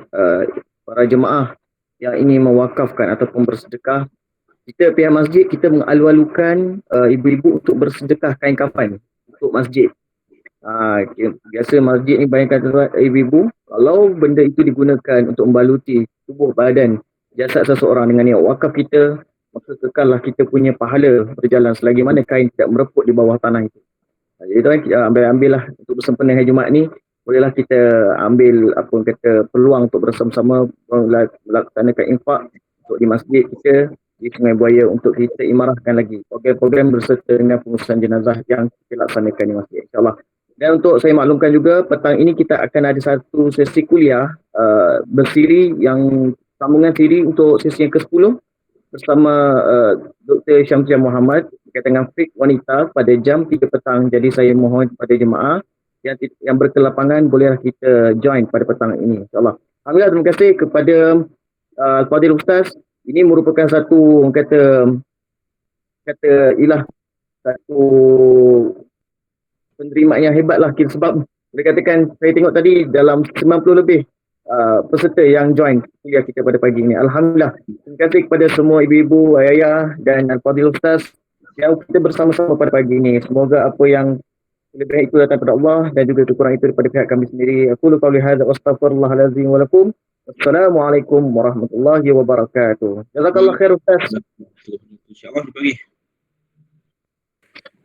para jemaah yang ingin mewakafkan ataupun bersedekah, kita pihak masjid, kita mengalu-alukan ibu-ibu untuk bersedekah kain kafan untuk masjid. Biasa masjid ni banyakkan ibu-ibu, kalau benda itu digunakan untuk membaluti tubuh badan jasad seseorang dengan niat wakaf kita, maka kekallah kita punya pahala berjalan selagi mana kain tidak mereput di bawah tanah itu. Jadi tuan, ambil-ambillah untuk bersempena hari Jumaat ni, bolehlah kita ambil apa kata peluang untuk bersama-sama melaksanakan infak untuk di masjid kita di Sungai Buaya untuk kita imarahkan lagi program-program berserta dengan pengurusan jenazah yang kita laksanakan di masjid, insyaAllah. Dan untuk saya maklumkan juga, petang ini kita akan ada satu sesi kuliah bersiri, yang sambungan siri untuk sesi yang ke-10 bersama Dr. Syamsia Muhammad berkaitan dengan fiqh wanita pada jam 3 petang. Jadi saya mohon kepada jemaah yang berkelapangan bolehlah kita join pada petang ini, insyaAllah. Alhamdulillah, terima kasih kepada Al-Fadhil Ustaz. Ini merupakan satu kata satu penerimaan yang hebat lah, sebab boleh katakan saya tengok tadi dalam 90 lebih peserta yang join kuliah kita pada pagi ini. Alhamdulillah. Terima kasih kepada semua ibu-ibu, ayah dan Al-Fadhil Ustaz yang kita bersama-sama pada pagi ini. Semoga apa yang lebih itu datang daripada Allah dan juga kekurangan itu daripada pihak kami sendiri. Aku qauli hadza wa astaghfirullahalazim wa lakum. Assalamualaikum warahmatullahi wabarakatuh. Jazakallah khair Ustaz. InsyaAllah dibagi.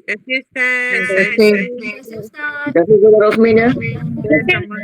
Terima kasih Ustaz. Terima kasih Saudara Osmin ya. Sama-sama.